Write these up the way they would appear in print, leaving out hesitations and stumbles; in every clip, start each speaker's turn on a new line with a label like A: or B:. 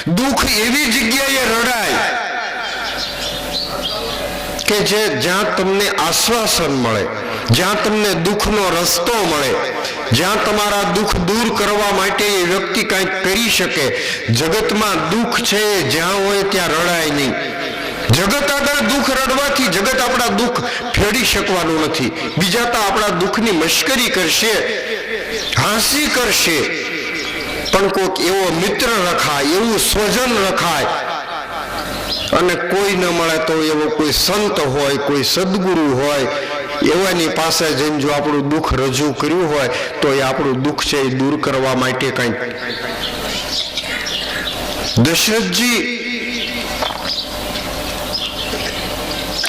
A: દુઃખ એવી જગ્યાએ રડાય કે જ્યાં તમને આશ્વાસન મળે, જ્યાં તમને દુઃખનો રસ્તો મળે, જ્યાં તમારા દુઃખ દૂર કરવા માટે એ વ્યક્તિ કંઈક કરી શકે. જગતમાં દુઃખ છે જ્યાં હોય ત્યાં રડાય નહીં. જગત આગળ દુઃખ રડવાથી જગત આપણા દુઃખ ફેડી શકવાનું નથી. બીજા તો આપણા દુઃખની મશ્કરી કરશે, હાંસી કરશે, પણ કોઈક એવો મિત્ર રખાય, એવું સ્વજન રખાય, અને કોઈ ન મળે તો એવો કોઈ સંત હોય, કોઈ સદગુરુ હોય, એવાની પાસે જઈને જો આપણું દુઃખ રજૂ કર્યું હોય તો એ આપણું દુઃખ છે એ દૂર કરવા માટે કંઈક. દશરથજી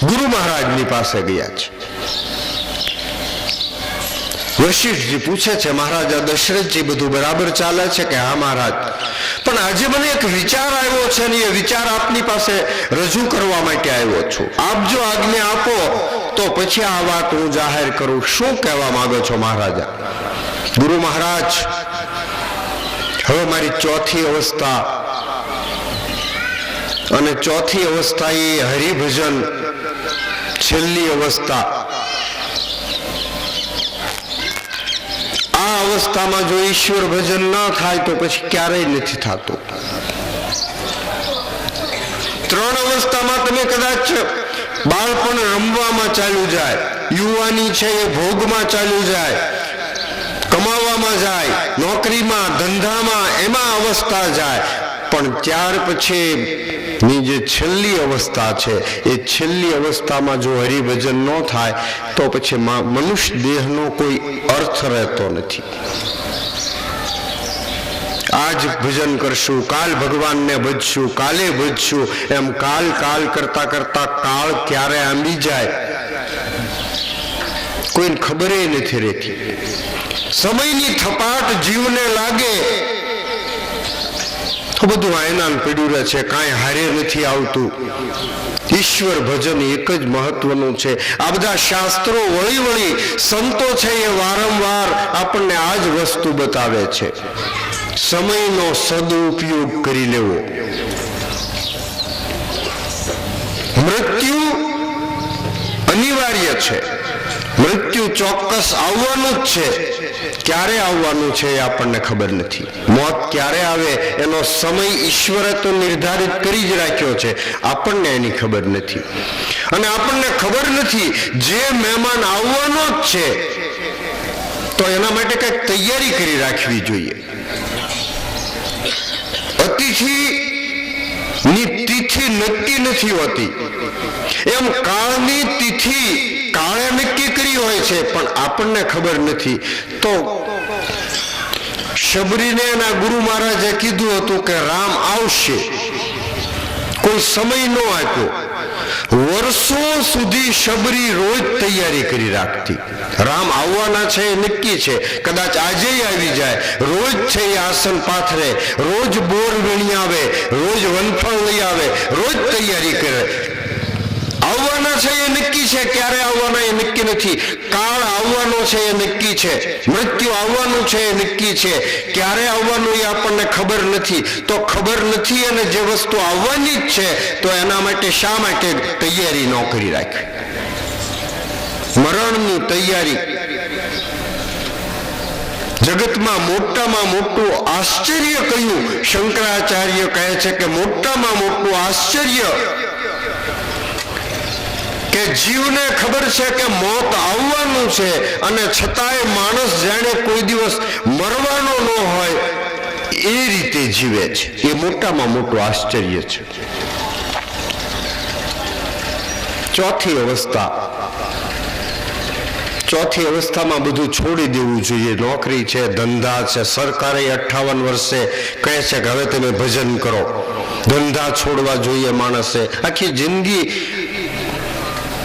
A: ગુરુ મહારાજની પાસે ગયા છે. વશિષ્ઠજી પૂછે છે, મહારાજા દશરથજી બધું બરાબર ચાલે છે કે? હા મહારાજ, પણ આજે મને એક વિચાર આવ્યો છે ને એ વિચાર આપની પાસે રજૂ કરવા માટે આવ્યો છું. આપ જો આજ્ઞા આપો તો પછી આ વાત હું જાહેર કરું. શું કહેવા માંગો છો મહારાજા? ગુરુ મહારાજ, હવે મારી ચોથી અવસ્થા, અને ચોથી અવસ્થા એ હરિભજન, છેલ્લી અવસ્થા. આ અવસ્થામાં જો ઈશ્વર ભજન ન થાય તો પછી ક્યારેય નથી થતું. ત્રણ અવસ્થામાં તમે કદાચ બાળપણ રમવામાં ચાલ્યું જાય, યુવાની છે એ ભોગમાં ચાલ્યું જાય, કમાવામાં જાય, નોકરીમાં, ધંધામાં, એમાં અવસ્થા જાય, પણ ત્યાર પછી ની જે છેલ્લી અવસ્થા છે એ છેલ્લી અવસ્થામાં જો હરિભજન ન થાય તો પછી મનુષ્ય દેહનો કોઈ અર્થ રહેતો નથી. આજ ભજન કરશું, કાલ ભગવાનને ભજશું, કાલે ભજશું, એમ કાલ કાલ કરતા કરતા કાળ ક્યારે આંબી જાય કોઈને ખબર નથી રહેતી. સમયની થપાટ જીવને લાગે તો બધું આયનાન પડ્યું રહે છે, કાંઈ હારે નથી આવતું. ઈશ્વર ભજન એક જ મહત્વનું છે. આ બધા શાસ્ત્રો વળી વળી સંતો છે એ વારંવાર આપણને આ જ વસ્તુ બતાવે છે. સમયનો સદુપયોગ કરી લેવો. મૃત્યુ અનિવાર્ય છે, મૃત્યુ ચોક્કસ આવવાનું જ છે. ક્યારે આવવાનું છે એ આપણને ખબર નથી. મોત ક્યારે આવે એનો સમય ઈશ્વરે તો નિર્ધારિત કરી જ રાખ્યો છે, આપણને એની ખબર નથી. અને આપણને ખબર નથી જે મહેમાન આવવાનો જ છે તો એના માટે કંઈક તૈયારી કરી રાખવી જોઈએ. અતિથિ ની તિથિ નક્કી નથી હોતી, એમ કાળની તિથિ કાળે નક્કી કરી હોય છે, પણ આપણને ખબર નથી. તો શબરીને એના ગુરુ મહારાજે કીધું હતું કે રામ આવશે, કોઈ સમય ન આપ્યો. વર્ષો સુધી શબરી રોજ તૈયારી કરી રાખતી. રામ આવવાના છે એ નક્કી છે, કદાચ આજે આવી જાય. રોજ છે એ આસન પાથરે, રોજ બોર વીણી આવે, રોજ વનફળ લઈ આવે, રોજ તૈયારી કરે. આવવાના છે એ નક્કી છે, ક્યારે આવવાના એ નક્કી નથી. કાળ આવવાનો છે એ નક્કી છે, મૃત્યુ આવવાનું છે એ નક્કી છે, ક્યારે આવવાનું એ આપણને ખબર નથી. તો ખબર નથી અને જે વસ્તુ આવવાની જ છે તો એના માટે શા માટે તૈયારી ન કરી રાખવી? મરણની તૈયારી જગતમાં મોટામાં મોટું આશ્ચર્ય કયું? શંકરાચાર્ય કહે છે કે મોટામાં મોટું આશ્ચર્ય કે જીવને ખબર છે કે મોત આવવાનું છે અને છતાંય માણસ જાણે કોઈ દિવસ મરવાનો ન હોય એ રીતે જીવે છે. એ મોટામાં મોટું આશ્ચર્ય છે. ચોથી અવસ્થામાં બધું છોડી દેવું જોઈએ. નોકરી છે, ધંધા છે. સરકારે 58 વર્ષે કહે છે કે હવે તમે ભજન કરો. ધંધા છોડવા જોઈએ માણસે. આખી જિંદગી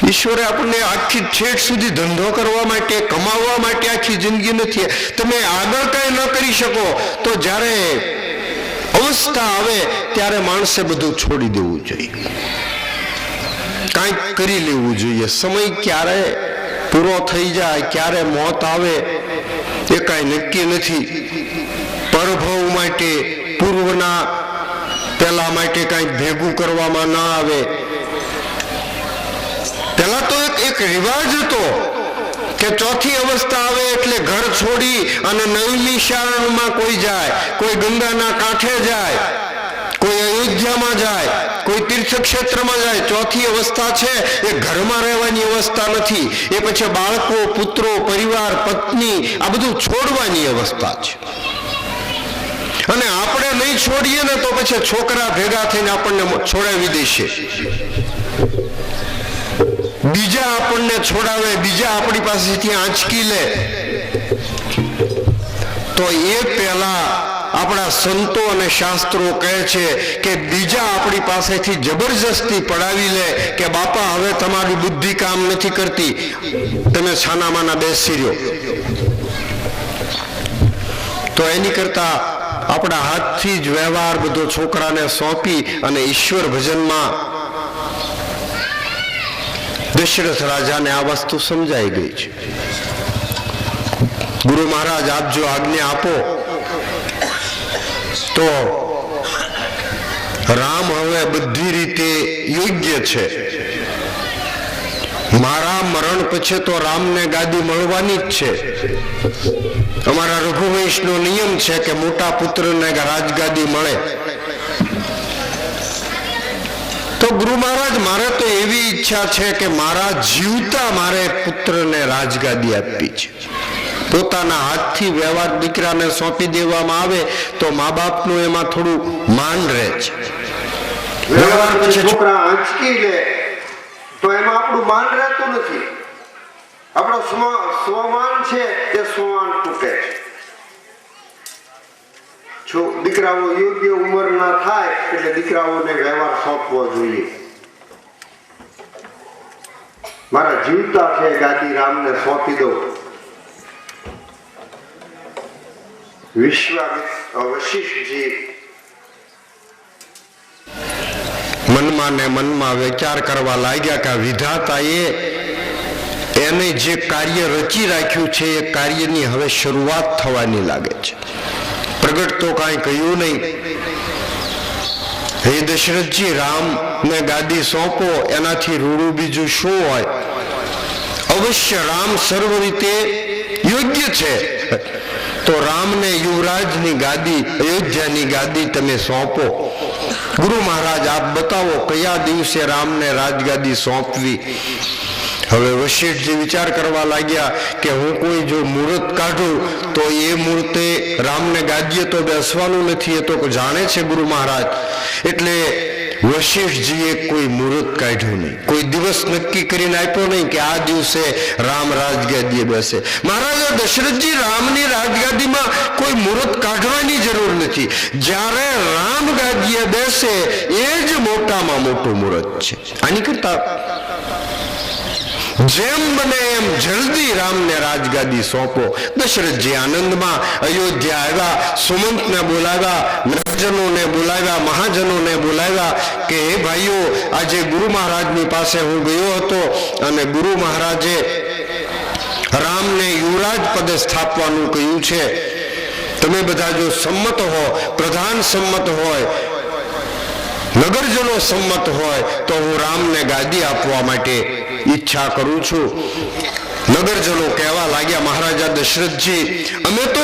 A: ઈશ્વરે આપણને આખી ઠેઠ સુધી ધંધો કરવા માટે, કમાવવા માટે આખી જિંદગી નથી. તમે આગળ કઈ ન કરી શકો તો જ્યારે અવસ્થા આવે ત્યારે માણસે બધું છોડી દેવું જોઈએ, કાંઈક કરી લેવું જોઈએ. સમય ક્યારે પૂરો થઈ જાય, ક્યારે મોત આવે એ કાંઈ નક્કી નથી. પરભવ માટે પૂર્વના પેલા માટે કઈ ભેગું કરવામાં ના આવે. પેલા તો એક રિવાજ હતો કે ચોથી અવસ્થા આવે એટલે ઘર છોડી અને નૈમિષારણ્યમાં કોઈ જાય, કોઈ ગંગાના કાંઠે જાય, કોઈ અયોધ્યામાં જાય, કોઈ તીર્થક્ષેત્રમાં જાય. ચોથી અવસ્થા છે એ ઘરમાં રહેવાની અવસ્થા નથી. એ પછી બાળકો, પુત્રો, પરિવાર, પત્ની આ બધું છોડવાની અવસ્થા છે. અને આપણે નહીં છોડીએ ને તો પછી છોકરા ભેગા થઈને આપણને છોડાવી દેશે, બીજા આપણને છોડાવે, બીજા આપણી પાસેથી આંચકી લે. તો એ પહેલા આપણા સંતો અને શાસ્ત્રો કહે છે કે બીજા આપણી પાસેથી જબરજસ્તી પડાવી લે કે બાપા હવે તમારી બુદ્ધિ કામ નથી કરતી, તમે છાનામાના બેસી રહ્યો. તો એની કરતા આપણા હાથથી જ વ્યવહાર બધો છોકરાને સોંપી અને ઈશ્વર ભજનમાં દશરથ રાજાને આ વસ્તુ સમજાઈ ગઈ છે. ગુરુ મહારાજ આપ જો આજ્ઞા આપો તો રામ હવે બધી રીતે યોગ્ય છે. મારા મરણ પછી તો રામને ગાદી મળવાની જ છે. અમારા રઘુવંશનો નિયમ છે કે મોટા પુત્રને રાજગાદી મળે. તો ગુરુ મહારાજ મારે તો એવી ઈચ્છા છે કે મારા જીવતા મારે પુત્રને રાજગાદી આપવી છે. પોતાના હાથથી વ્યવહાર દીકરાને સોંપી દેવામાં આવે તો મા બાપનું એમાં થોડું માન રહે છે. વ્યવહાર પછી છોકરા આંચકી લે તો એમાં આપણું માન રહેતું નથી. આપણો સ્વમાન છે એ સ્વમાન તૂટે છે. દીકરાઓ યોગ્ય ઉંમરના થાય એટલે દીકરાઓને વ્યવહાર સોંપવો જોઈએ. મારા જીવતા છે ગાદી રામને સોંપી દો. વશિષ્ઠજી મનમાં ને મનમાં વિચાર કરવા લાગ્યા કે વિધાતાએ એને જે કાર્ય રચી રાખ્યું છે એ કાર્યની હવે શરૂઆત થવાની લાગે છે. પ્રગટ તો કાંઈ કહ્યું નહીં. હે દશરથજી, રામને ગાદી સોંપો, એનાથી રૂડું બીજું શું હોય? અવશ્ય રામ સર્વ રીતે યોગ્ય છે. તો રામને યુવરાજની ગાદી, અયોધ્યાની ગાદી તમે સોંપો. ગુરુ મહારાજ આપ બતાવો કયા દિવસે રામને રાજગાદી સોંપવી. હવે વશિષ્ઠજી વિચાર કરવા લાગ્યા કે હું કોઈ જો મુહૂર્ત કાઢું તો એ મુહૂર્તે રામને ગાદીએ તો બેસવાનું નથી, એ તો જાણે છે ગુરુ મહારાજ. એટલે વશિષ્ઠજીએ કોઈ મુહૂર્ત કાઢ્યું નહીં, કોઈ દિવસ નક્કી કરીને આપ્યો નહીં કે આ દિવસે રામ રાજગાદીએ બેસે. મહારાજા દશરથજી રામની રાજગાદીમાં કોઈ મુહૂર્ત કાઢવાની જરૂર નથી. જ્યારે રામ ગાદીએ બેસે એ જ મોટામાં મોટું મુહૂર્ત છે. આની કરતા જેમ બને એમ જલ્દી રામને રાજગાદી સોંપો. દશરથજી આનંદમાં અયોધ્યા આવ્યા, સુમંતને બોલાવ્યા, નગરજનોને બોલાવ્યા, મહાજનોને બોલાવ્યા કે હે ભાઈઓ, આજે ગુરુ મહારાજની પાસે હું ગયો હતો અને ગુરુ મહારાજે રામને યુવરાજ પદે સ્થાપવાનું કહ્યું છે. તમે બધા જો સંમત હો, પ્રધાન સંમત હોય, નગરજનો સંમત હોય તો હું રામને ગાદી આપવા માટે ઈચ્છા કરું છું. નગરજનો કહેવા લાગ્યા, મહારાજા દશરથજી, અમે તો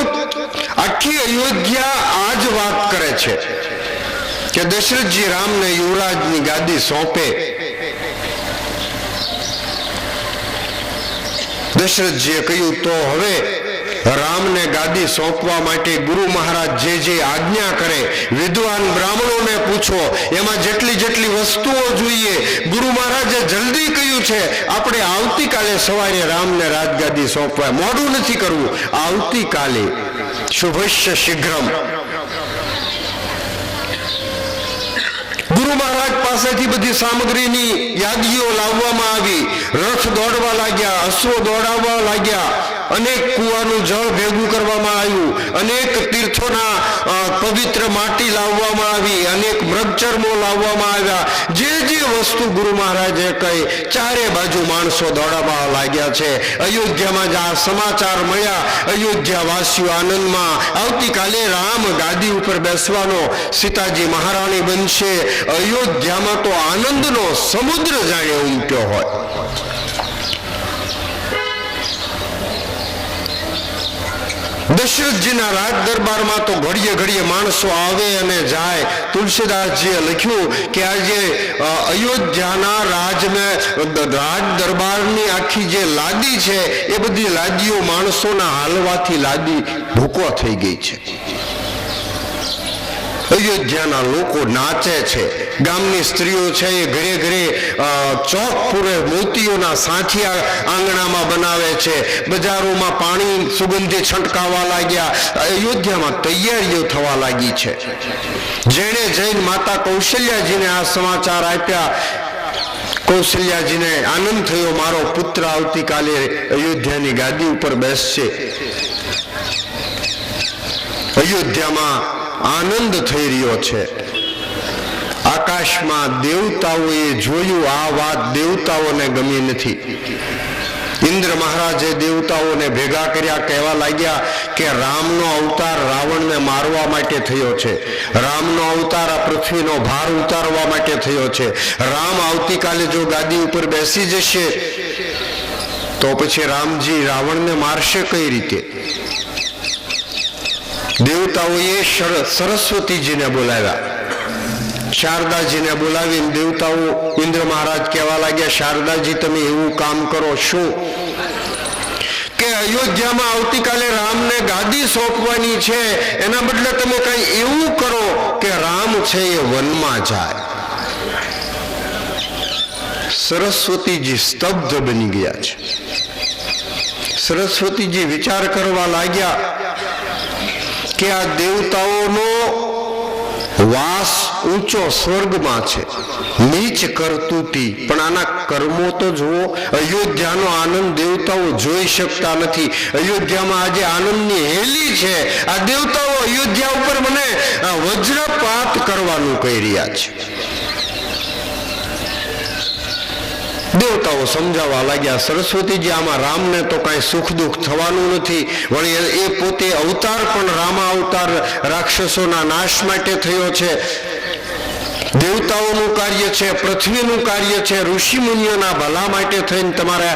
A: આખી અયોધ્યા આ જ વાત કરે છે કે દશરથજી રામને યુવરાજની ગાદી સોંપે. દશરથજીએ કહ્યું તો હવે રામને ગાદી સોંપવા માટે ગુરુ મહારાજ જે આજ્ઞા કરે, વિદ્વાન બ્રાહ્મણોને પૂછો, એમાં જેટલી જેટલી વસ્તુઓ જોઈએ ગુરુ મહારાજે જલ્દી કહ્યું છે આપણે આવતીકાલે સવારે રામને રાજગાદી સોંપવા, મોડું નથી કરવું, આવતીકાલે શુભસ્ય શીઘ્રમ. ગુરુ મહારાજ પાસેથી બધી સામગ્રીની યાદીઓ લાવવામાં આવી. રથ દોડવા લાગ્યા, અશ્વો દોડાવવા લાગ્યા અનેક કુવાનું જળ ભેગું કરવામાં આવ્યું, અનેક તીર્થોના પવિત્ર માટી લાવવામાં આવી, અનેક મૃગચર્મો લાવવામાં આવ્યા. જે વસ્તુ ગુરુ મહારાજે કહી ચારે બાજુ માણસો દોડાવવા લાગ્યા છે. અયોધ્યામાં જ આ સમાચાર મળ્યા. અયોધ્યા વાસીઓ આનંદમાં. આવતીકાલે રામ ગાદી ઉપર બેસવાનો, સીતાજી મહારાણી બનશે. અયોધ્યામાં તો આનંદનો સમુદ્ર જાણે ઉમટ્યો હોય. દશરથજીના રાજ દરબારમાં તો ઘડીએ ઘડીએ માણસો આવે અને જાય. તુલસીદાસજીએ લખ્યું કે આજે અયોધ્યાના રાજ દરબારની આખી જે લાદી છે એ બધી લાદીઓ માણસોના હાલવાથી લાદી ભૂકો થઈ ગઈ છે. અયોધ્યાના લોકો નાચે છે. ગામની સ્ત્રીઓ છે એ ઘરે ઘરે ચોક પૂરે મોતીઓના સાંઠિયા આંગણામાં બનાવે છે. બજારોમાં પાણી સુગંધી છંટકાવવા લાગ્યા. અયોધ્યામાં તૈયારીઓ થવા લાગી છે. જેણે જઈને માતા કૌશલ્યાજીને આ સમાચાર આપ્યા, કૌશલ્યાજીને આનંદ થયો, મારો પુત્ર આવતીકાલે અયોધ્યાની ગાદી ઉપર બેસશે. અયોધ્યામાં આનંદ થઈ રહ્યો છે. આકાશમાં દેવતાઓએ જોયું. આ વાત દેવતાઓને ગમી નથી. ઇન્દ્ર મહારાજે દેવતાઓને ભેગા કર્યા, કહેવા લાગ્યા કે રામનો અવતાર રાવણને મારવા માટે થયો છે. રામનો અવતાર આ પૃથ્વીનો ભાર ઉતારવા માટે થયો છે. રામ આવતીકાલે જો ગાદી ઉપર બેસી જશે તો પછી રામજી રાવણને મારશે કઈ રીતે? દેવતાઓએ સરસ્વતીજીને બોલાવ્યા. શારદાજીને બોલાવીને દેવતાઓ ઇન્દ્ર મહારાજ કહેવા લાગ્યા, શારદાજી તમે એવું કામ કરો. શું? કે અયોધ્યામાં આવતીકાલે રામને ગાદી સોંપવાની છે, એના બદલે તમે કઈ એવું કરો કે રામ છે એ વનમાં જાય. સરસ્વતીજી સ્તબ્ધ બની ગયા છે. સરસ્વતીજી વિચાર કરવા લાગ્યા કે આ દેવતાઓનો વાસ ઊંચો સ્વર્ગમાં છે, નીચ કરતુતી, પણ આના કર્મો તો જુઓ. અયોધ્યાનો આનંદ દેવતાઓ જોઈ શકતા નથી. અયોધ્યામાં આજે આનંદની હેલી છે. આ દેવતાઓ અયોધ્યા ઉપર મને વજ્રપાત કરવાનું કહી રહ્યા છે. દેવતાઓ સમજાવવા લાગ્યા, સરસ્વતીજી આમાં રામને તો કાંઈ સુખ દુઃખ થવાનું નથી. વળી એ પોતે અવતાર પણ રામા અવતાર રાક્ષસોના નાશ માટે થયો છે. દેવતાઓનું કાર્ય છે, પૃથ્વીનું કાર્ય છે, ઋષિ મુનિઓના ભલા માટે થઈને તમારે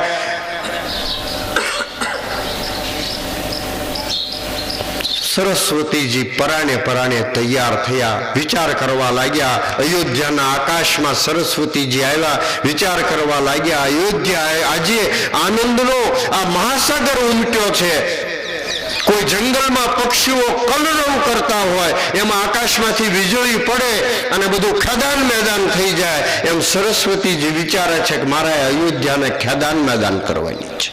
A: સરસ્વતીજી પરાણે તૈયાર થયા. વિચાર કરવા લાગ્યા. અયોધ્યાના આકાશમાં સરસ્વતીજી આવ્યા. વિચાર કરવા લાગ્યા, અયોધ્યા આજે આનંદનો આ મહાસાગર ઉમટ્યો છે. કોઈ જંગલમાં પક્ષીઓ કલરવ કરતા હોય એમાં આકાશમાંથી વીજળી પડે અને બધું ખેદાન મેદાન થઈ જાય, એમ સરસ્વતીજી વિચારે છે કે મારે અયોધ્યાને ખેદાન મેદાન કરવાની છે.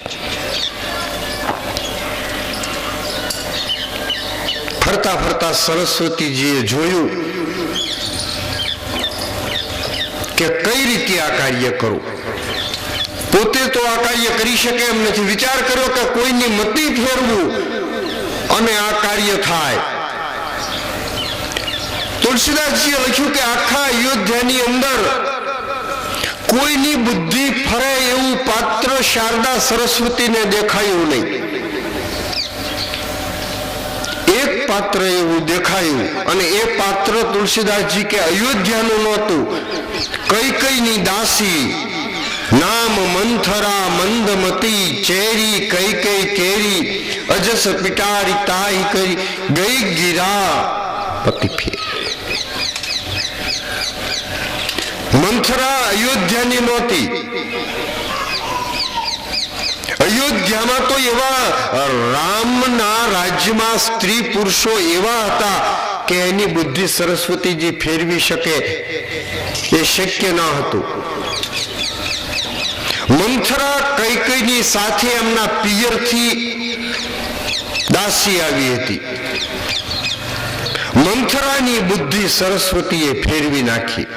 A: ફરતા ફરતા સરસ્વતીજીએ જોયું કે કઈ રીતે આ કાર્ય કરું. પોતે તો આ કાર્ય કરી શકે એમ નથી. વિચાર કર્યો કે કોઈની મતી ફેરવું અને આ કાર્ય થાય. તુલસીદાસજીએ લખ્યું કે આખા અયોધ્યાની અંદર કોઈની બુદ્ધિ ફરે એવું પાત્ર શારદા સરસ્વતીને દેખાયું નહીં. એક પાત્ર એવું દેખાયું અને એ પાત્ર તુલસીદાસજી કે અયોધ્યાનું નહોતું, કૈકેયીની દાસી. નામ મંથરા મંદમતી, ચેરી કૈકેયી કેરી, અજસ પિટારી તાઈ કરી, ગઈ ગિરા પતિ ફેર. મંથરા અયોધ્યાની નહોતી. અયોધ્યામાં તો એવા રામના રાજ્યમાં સ્ત્રી પુરુષો એવા હતા કે એની બુદ્ધિ સરસ્વતીજી ફેરવી શકે એ શક્ય ન હતું. મંથરા કૈકેયીની સાથે એમના પિયરથી દાસી આવી હતી. મંથરાની બુદ્ધિ સરસ્વતીએ ફેરવી નાખી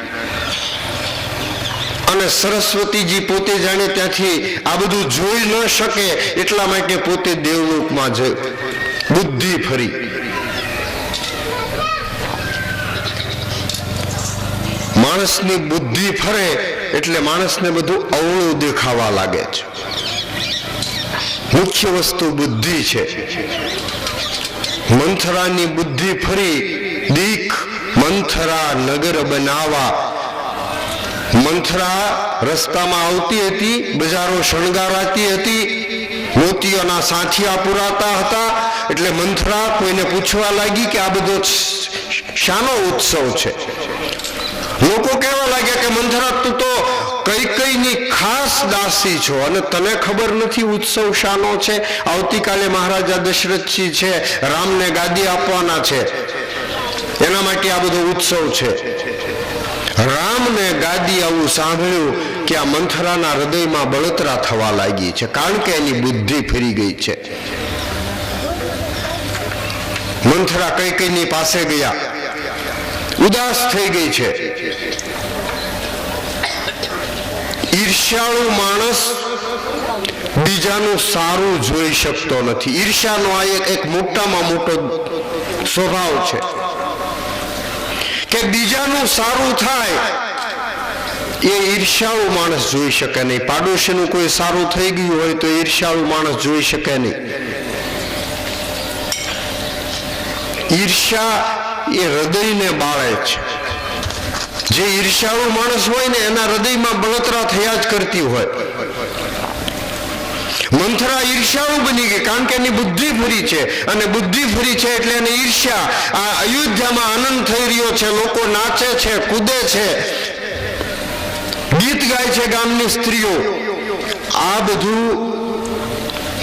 A: અને અને સરસ્વતીજી પોતે જાણે ત્યાંથી આ બધું જોઈ ન શકે એટલા માટે પોતે દેવલોકમાં જઈ બુદ્ધિ ફરી. માણસની બુદ્ધિ ફરે એટલે માણસને બધું અવળું દેખાવા લાગે છે. મુખ્ય વસ્તુ બુદ્ધિ છે. મંથરાની બુદ્ધિ ફરી દીખ મંથરા નગર બનાવા. મંથરા રસ્તામાં આવતી હતી, બજારો શણગારાતી હતી, મોતીઓના સાંથિયા પુરાતા હતા. એટલે મંથરા કોઈને પૂછવા લાગી કે આ બધો શાનો ઉત્સવ છે? લોકો કહેવા લાગ્યા કે મંથરા, તું તો કૈકેયીની ખાસ દાસી છો અને તને ખબર નથી ઉત્સવ શાનો છે? આવતીકાલે મહારાજા દશરથજી છે, રામને ગાદી આપવાના છે, એના માટે આ બધો ઉત્સવ છે. રામને ગાદી આવું સાંભળ્યું કે આ મંથરાના હૃદયમાં બળતરા થવા લાગી છે, કારણ કે એની બુદ્ધિ ફરી ગઈ છે. મંથરા કૈકેયીની પાસે ગયા, ઉદાસ થઈ ગઈ છે. ઈર્ષ્યાળુ માણસ બીજાનું સારું જોઈ શકતો નથી. ઈર્ષ્યાનો આ એક મોટામાં મોટો સ્વભાવ છે કે બીજાનું સારું થાય એ ઈર્ષ્યાળુ માણસ જોઈ શકે નહીં. પાડોશીનું કોઈ સારું થઈ ગયું હોય તો ઈર્ષ્યાળુ માણસ જોઈ શકે નહીં. ઈર્ષ્યા એ હૃદયને બાળે છે. જે ઈર્ષ્યાળુ માણસ હોય ને એના હૃદયમાં બળતરા થયા જ કરતી હોય. મંથરા ઈર્ષ્યાળુ બની ગઈ કારણ કે એની બુદ્ધિ ફરી છે, અને બુદ્ધિ ફરી છે એટલે એને ઈર્ષ્યા. આ અયોધ્યામાં આનંદ થઈ રહ્યો છે, લોકો નાચે છે, કૂદે છે, ગીત ગાય છે ગામની સ્ત્રીઓ. આ બધું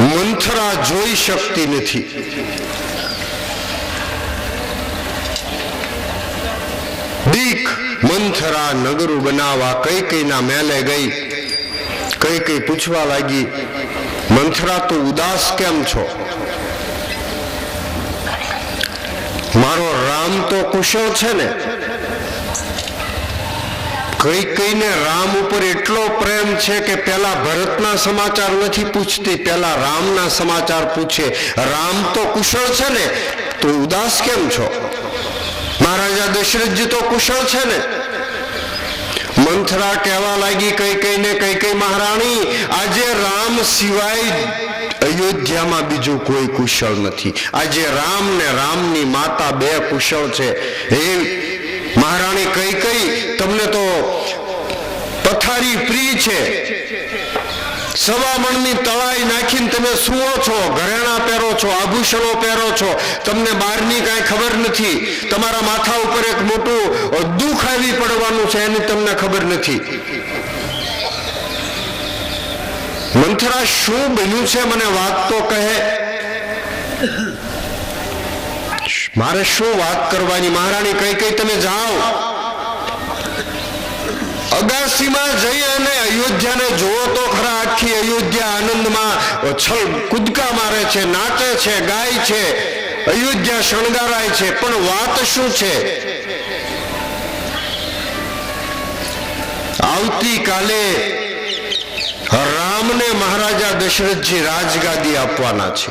A: મંથરા જોઈ શકતી નથી. દીખ મંથરા નગરું બનાવવા કૈકેયીના મહેલે ગઈ. કૈકેયી પૂછવા લાગી, મંથરા તું ઉદાસ કેમ છો? મારો રામ તો કુશળ છે ને? કૈકેયીને રામ ઉપર એટલો પ્રેમ છે કે પેલા ભરતના સમાચાર નથી પૂછતી, પેલા રામના સમાચાર પૂછે. રામ તો કુશળ છે ને, તું ઉદાસ કેમ છો? મહારાજા દશરથજી તો કુશળ છે ને? મંથરા કહેવા લાગી કૈકેયીને, કૈકેયી મહારાણી, આજે રામ સિવાય અયોધ્યામાં બીજું કોઈ કુશળ નથી. આજે રામ ને રામની માતા બે કુશળ છે. હે મહારાણી કૈકેયી, તમને તો પથારી પ્રિય છે. સવા મણની તળાઈ નાખીને તમે સુવો છો, ઘરેણા પહેરો છો, આભૂષણો પહેરો છો, તમને બહારની કાંઈ ખબર નથી. તમારા માથા ઉપર એક મોટું દુઃખ આવી પડવાનું છે, એની તમને ખબર નથી. મંથરા, શું બન્યું છે મને વાત તો કહે. મારે શું વાત કરવાની? મહારાણી કૈકેયી તમે જાઓ, અગાસીમાં જઈ અને અયોધ્યાને જોવો તો ખરા. આખી અયોધ્યા આનંદમાં કૂદકા મારે છે, નાચે છે, ગાય છે, અયોધ્યા શણગારાય છે. પણ વાત શું છે? આવતીકાલે રામને મહારાજા દશરથજી રાજગાદી આપવાના છે.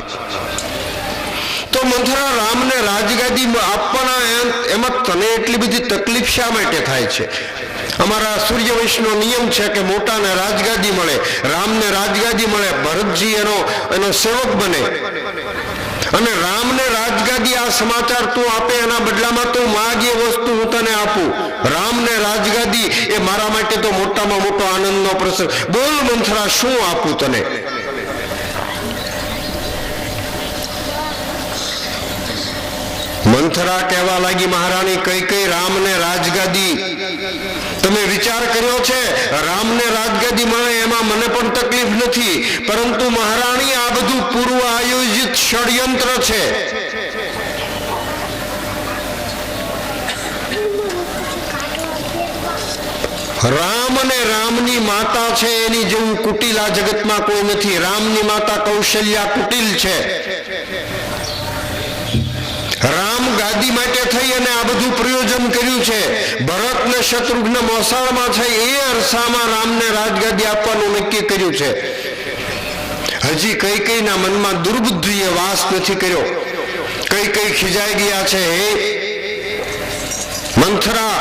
A: તો મંથરા, રામને રાજગાદી આપવાના એમાં તને એટલી બધી તકલીફ શા માટે થાય છે? અમારા સૂર્યવંશનો નિયમ છે કે મોટાને રાજગાદી મળે, રામને રાજગાદી મળે, ભરતજી એનો સેવક બને. અને રામને રાજગાદી આ સમાચાર તું આપે, એના બદલામાં તું માગ એ વસ્તુ હું તને આપું. રામને રાજગાદી એ મારા માટે તો મોટામાં મોટો આનંદનો પ્રસંગ. બોલ મંથરા, શું આપું તને? મંથરા કહેવા લાગી, મહારાણી કૈકેયી, રામને રાજગાદી તમે વિચાર કર્યો છે? રામને રાજગાદી મળે એમાં મને પણ તકલીફ નથી, પરંતુ મહારાણી આ બધું પૂર્વ આયોજિત ષડયંત્ર છે. રામ અને રામની માતા છે એની જેવું કુટિલ આ જગતમાં કોઈ નથી. રામની માતા કૌશલ્યા કુટિલ છે. રામ ગાદી ગાદી માટે થઈ અને આ બધું પ્રયોજન કર્યું છે. ભરત ને શત્રુઘ્ન મોસાળમાં થઈ એ અરસામાં રામને રાજગાદી આપવાનું નક્કી કર્યું છે. હજી કૈકેયીના મનમાં દુર્બુદ્ધિએ વાસ નથી કર્યો. કૈકેયી ખીજાઈ ગયા છે. હે મંથરા,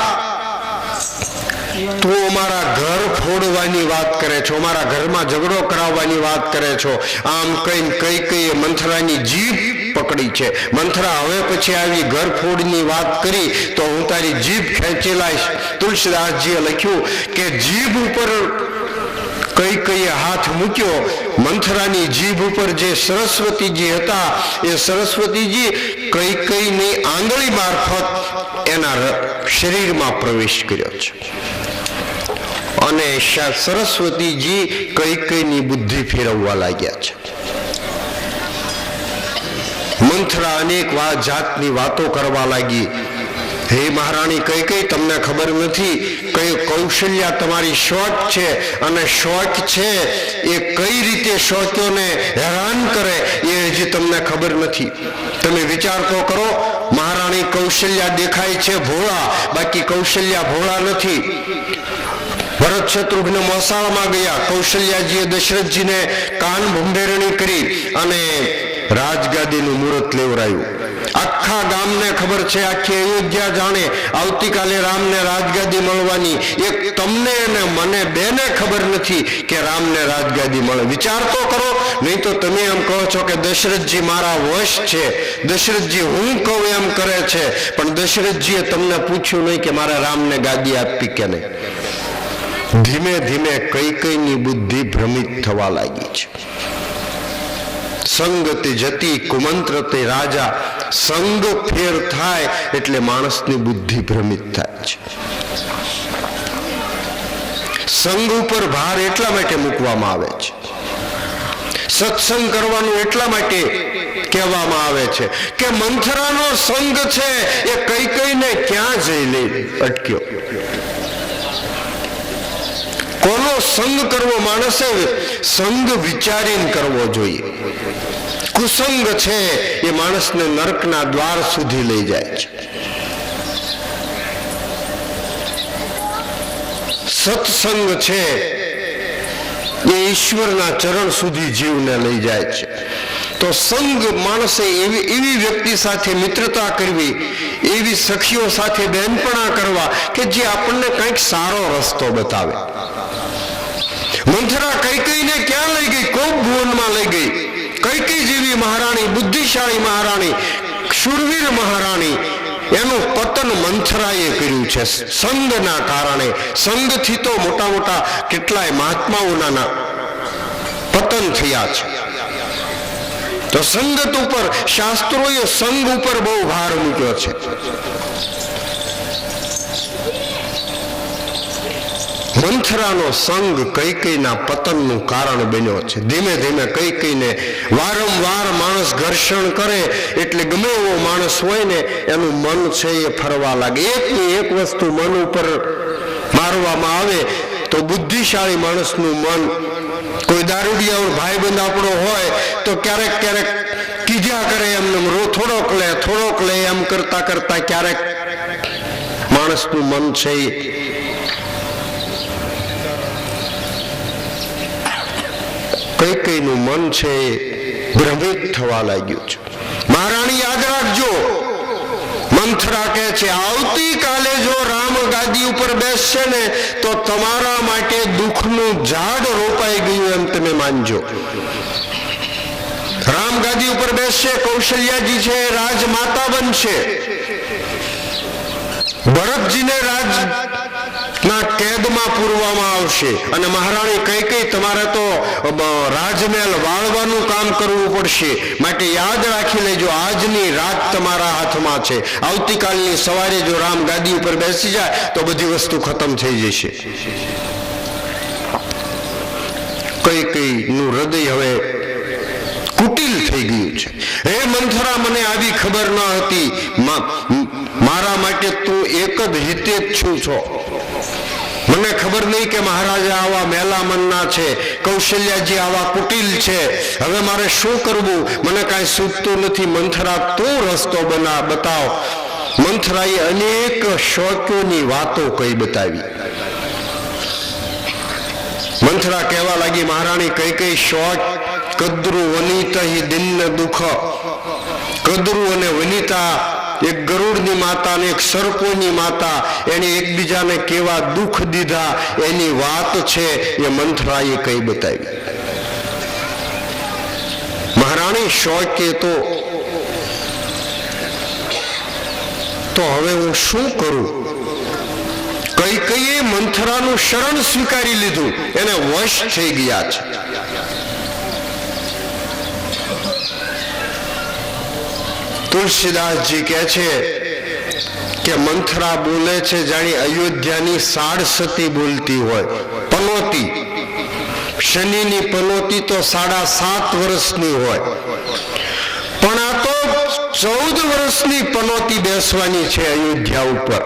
A: તું અમારા ઘર ફોડવાની વાત કરે છો, અમારા ઘરમાં ઝઘડો કરાવવાની વાત કરે છો. આમ કૈકેયીએ મંથરાની જીભ પકડી છે. મંથરા, હવે પછી આવી ઘર ફોડની વાત કરી તો હું તારી જીભ ખેંચી લાઈશ. તુલસીદાસજીએ લખ્યું કે જીભ ઉપર કૈકેયીએ હાથ મૂક્યો. મંથરાની જીભ ઉપર જે સરસ્વતીજી હતા એ સરસ્વતીજી કૈકેયીની આંગળી મારફત એના શરીરમાં પ્રવેશ કર્યો છે અને સરસ્વતીજી કૈકેયીની બુદ્ધિ ફેરવવા લાગ્યા છે. મંથરા અનેક જાતની વાતો કરવા લાગી. હે મહારાણી કૈકેયી, તમને ખબર નથી કઈ કૌશલ્યા તમારી શોખ છે અને શોખ છે એ કઈ રીતે શોખ્યોને હેરાન કરે એ હજી તમને ખબર નથી. તમે વિચાર તો કરો. મહારાણી કૌશલ્યા દેખાય છે ભોળા, બાકી કૌશલ્યા ભોળા નથી. ભરત શત્રુઘ્ન મોસાળમાં ગયા. કૌશલ્યાજીએ દશરથજીને કાન ભંભેરણી કરી અને રાજગાદીનું મુહૂર્ત લેવરાયું. આખા ગામને ખબર છે, આખી અયોધ્યા જાણે આવતીકાલે રામને રાજગાદી મળવાની. એક તમને અને મને બેને ખબર નથી કે રામને રાજગાદી મળે. વિચાર તો કરો. નહીં તો તમે એમ કહો છો કે દશરથજી મારા વશ છે, દશરથજી હું કહું એમ કરે છે. પણ દશરથજીએ તમને પૂછ્યું નહીં કે મારે રામને ગાદી આપવી કે નહીં. ધીમે ધીમે કૈકેયીની બુદ્ધિ ભ્રમિત થવા લાગી છે. સંગતિ જતી કુમંત્રતે રાજા. સંગ ફેર થાય એટલે માણસની બુદ્ધિ ભ્રમિત થાય છે. સંગ ઉપર ભાર એટલા માટે મૂકવામાં આવે છે, સત્સંગ કરવાનું એટલા માટે કહેવામાં આવે છે કે મંથરાનો સંગ છે એ કૈકેયીને ક્યાં જઈને અટક્યો. કોનો સંગ કરવો? માણસે સંગ વિચારીને કરવો જોઈએ. કુસંગ છે એ માણસને નરકના દ્વાર સુધી લઈ જાય છે. સત્સંગ છે એ ઈશ્વરના ચરણ સુધી જીવને લઈ જાય છે. તો સંગ માણસે એવી વ્યક્તિ સાથે મિત્રતા કરવી, એવી સખીઓ સાથે બહેનપણા કરવા કે જે આપણને કંઈક સારો રસ્તો બતાવે. મંથરા કૈકેયીને ક્યાં લઈ ગઈ? કોપ ભુવનમાં લઈ ગઈ. કૈકેયી જેવી મહારાણી, બુદ્ધિશાળી મહારાણી, શૂરવીર મહારાણી, એનું પતન મંથરાએ કર્યું છે સંગના કારણે. સંગથી તો મોટા મોટા કેટલાય મહાત્માઓના પતન થયા છે. તો સંગત ઉપર શાસ્ત્રોએ સંગ ઉપર બહુ ભાર મૂક્યો છે. મંથરાનો સંગ કૈકેયીના પતનનું કારણ બન્યો છે. ધીમે ધીમે કૈકેયીને વારંવાર માણસ ઘર્ષણ કરે એટલે ગમે એવો માણસ હોય ને એનું મન છે એ ફરવા લાગે. એકની એક વસ્તુ મન ઉપર મારવામાં આવે તો બુદ્ધિશાળી માણસનું મન, કોઈ દારૂડિયા ભાઈબંધ આપણો હોય તો ક્યારેક ક્યારેક કીધા કરે એમને થોડોક લે એમ કરતા કરતા ક્યારેક માણસનું મન છે કૈકેયીનું મન છે ભ્રમિત થવા લાગ્યું છે. મહારાણી યાદ રાખજો, મંથરા કહે છે આવતીકાલે જો રામ ગાદી ઉપર બેસશે ને તો તમારા માટે દુઃખનું ઝાડ રોપાઈ ગયું એમ તમે માનજો. રામ ગાદી ઉપર બેસશે, કૌશલ્યાજી છે રાજમાતા બનશે, ભરતજીને રાજના કેદમાં પૂરવામાં આવશે અને મહારાણી કૈકેયી તમારે તો રાજમહેલ વાળવાનું કામ કરવું પડશે. માટે યાદ રાખી લેજો, આજની રાત તમારા હાથમાં છે. આવતીકાલની સવારે જો રામ ગાદી ઉપર બેસી જાય તો બધી વસ્તુ ખતમ થઈ જશે. કૈકેયીનું હૃદય હવે કુટિલ થઈ ગયું છે. હે મંથરા, મને આવી ખબર ન હતી. મારા માટે તું એક જ હિતે જ છું છો. મને ખબર નહીં કે મહારાજા આવા મેલામનના છે, કૌશલ્યાજી આવા કુટિલ છે. હવે મારે શું કરવું? મને કાંઈ સૂચતું નથી. મંથરા, તું રસ્તો બતાવ. મંથરાએ અનેક શોકોની વાતો કહી બતાવી. મંથરા કહેવા લાગી, મહારાણી કઈ કઈ શોક કદ્રુ વનિતા હિ દિન દુઃખ. કદ્રુ અને વનિતા એક ગરુડની માતા અને એક સર્પોની માતા, એને એકબીજાને કેવા દુઃખ દીધા એની વાત છે એ મંથરાએ કહી બતાવી. મહારાણી શોકે તો હવે હું શું કરું? કઈ કઈએ મંથરાનું શરણ સ્વીકારી લીધું, એને વશ થઈ ગયા છે. તુલસીદાસજી કહે છે કે મંથરા બોલે છે જાણે અયોધ્યાની સાડસતી બોલતી હોય. પનોતી, શનિની પનોતી તો 7.5 વર્ષની હોય, પણ આ તો 14 વર્ષની પનોતી બેસવાની છે અયોધ્યા ઉપર.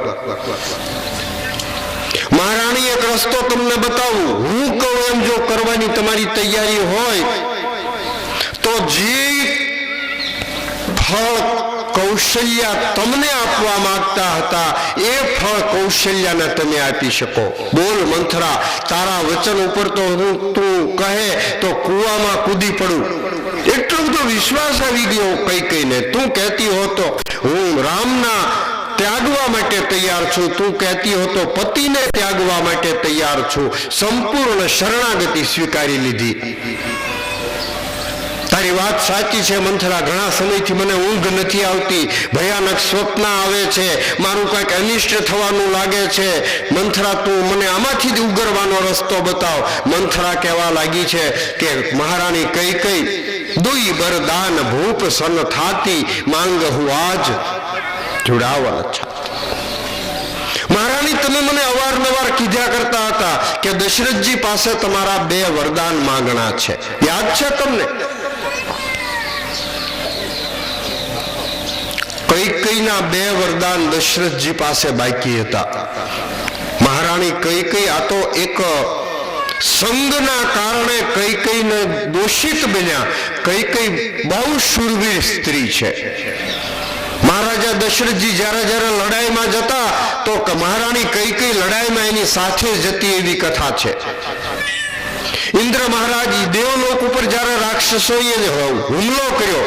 A: મહારાણી એક રસ્તો તમને બતાવું, હું કહું એમ જો કરવાની તમારી તૈયારી હોય તો જે ફળ કૌશલ્યા તમને આપવા માંગતા હતા એ ફળ કૌશલ્યાને તમે આપી શકો. બોલ મંથરા, તારા વચન ઉપર તો તું કહે તો કૂવામાં કૂદી પડું. એટલો બધો વિશ્વાસ આવી ગયો કઈ કઈને. તું કહેતી હો તો હું રામના ત્યાગવા માટે તૈયાર છું, તું કહેતી હો તો પતિને ત્યાગવા માટે તૈયાર છું. સંપૂર્ણ શરણાગતિ સ્વીકારી લીધી. તારી વાત સાચી છે મંથરા, ઘણા સમયથી મને ઊંઘ નથી આવતી, ભયાનક સ્વપ્ન આવે છે, મારું કંઈક અનિષ્ટ થવાનું લાગે છે. મંથરા, તું મને આમાંથી જ ઉગરવાનો રસ્તો બતાવ. મંથરા કહેવા લાગી છે કે મહારાણી કઈ કઈ દુઈ બરદાન ભૂપ સન થાતી માંગ હું આજ જોડાવા છા. મહારાણી, તમે મને અવારનવાર કીધા કરતા હતા કે દશરથજી પાસે તમારા 2 વરદાન માંગણા છે, યાદ છે તમને? કઈ કઈના 2 વરદાન દશરથજી પાસે બાકી હતા. મહારાણી કઈ કઈ આ તો એક સંગના કારણે કઈ કઈને દોષિત બન્યા. કઈ કઈ બહુ શૂરવીર સ્ત્રી છે. મહારાજા દશરથજી જ્યારે જ્યારે લડાઈમાં જતા તો મહારાણી કઈ કઈ લડાઈમાં એની સાથે જતી એવી કથા છે. ઇન્દ્ર મહારાજ દેવલોક ઉપર જ્યારે રાક્ષસોએ હુમલો કર્યો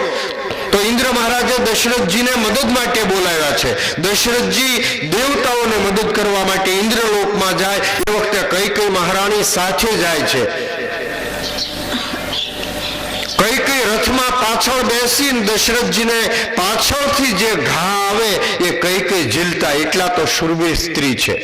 A: તો ઇન્દ્ર મહારાજે દશરથજીને મદદ માટે બોલાવ્યા છે. દશરથજી દેવતાઓને મદદ કરવા માટે ઇન્દ્રલોકમાં જાય એ વખતે કઈ કઈ મહારાણી સાથે જાય છે. કઈ કઈ રથમાં પાછળ બેસીને દશરથજીને પાછળથી જે ઘા આવે એ કઈ કઈ ઝીલતા. એટલા તો શૂરવીર સ્ત્રી છે.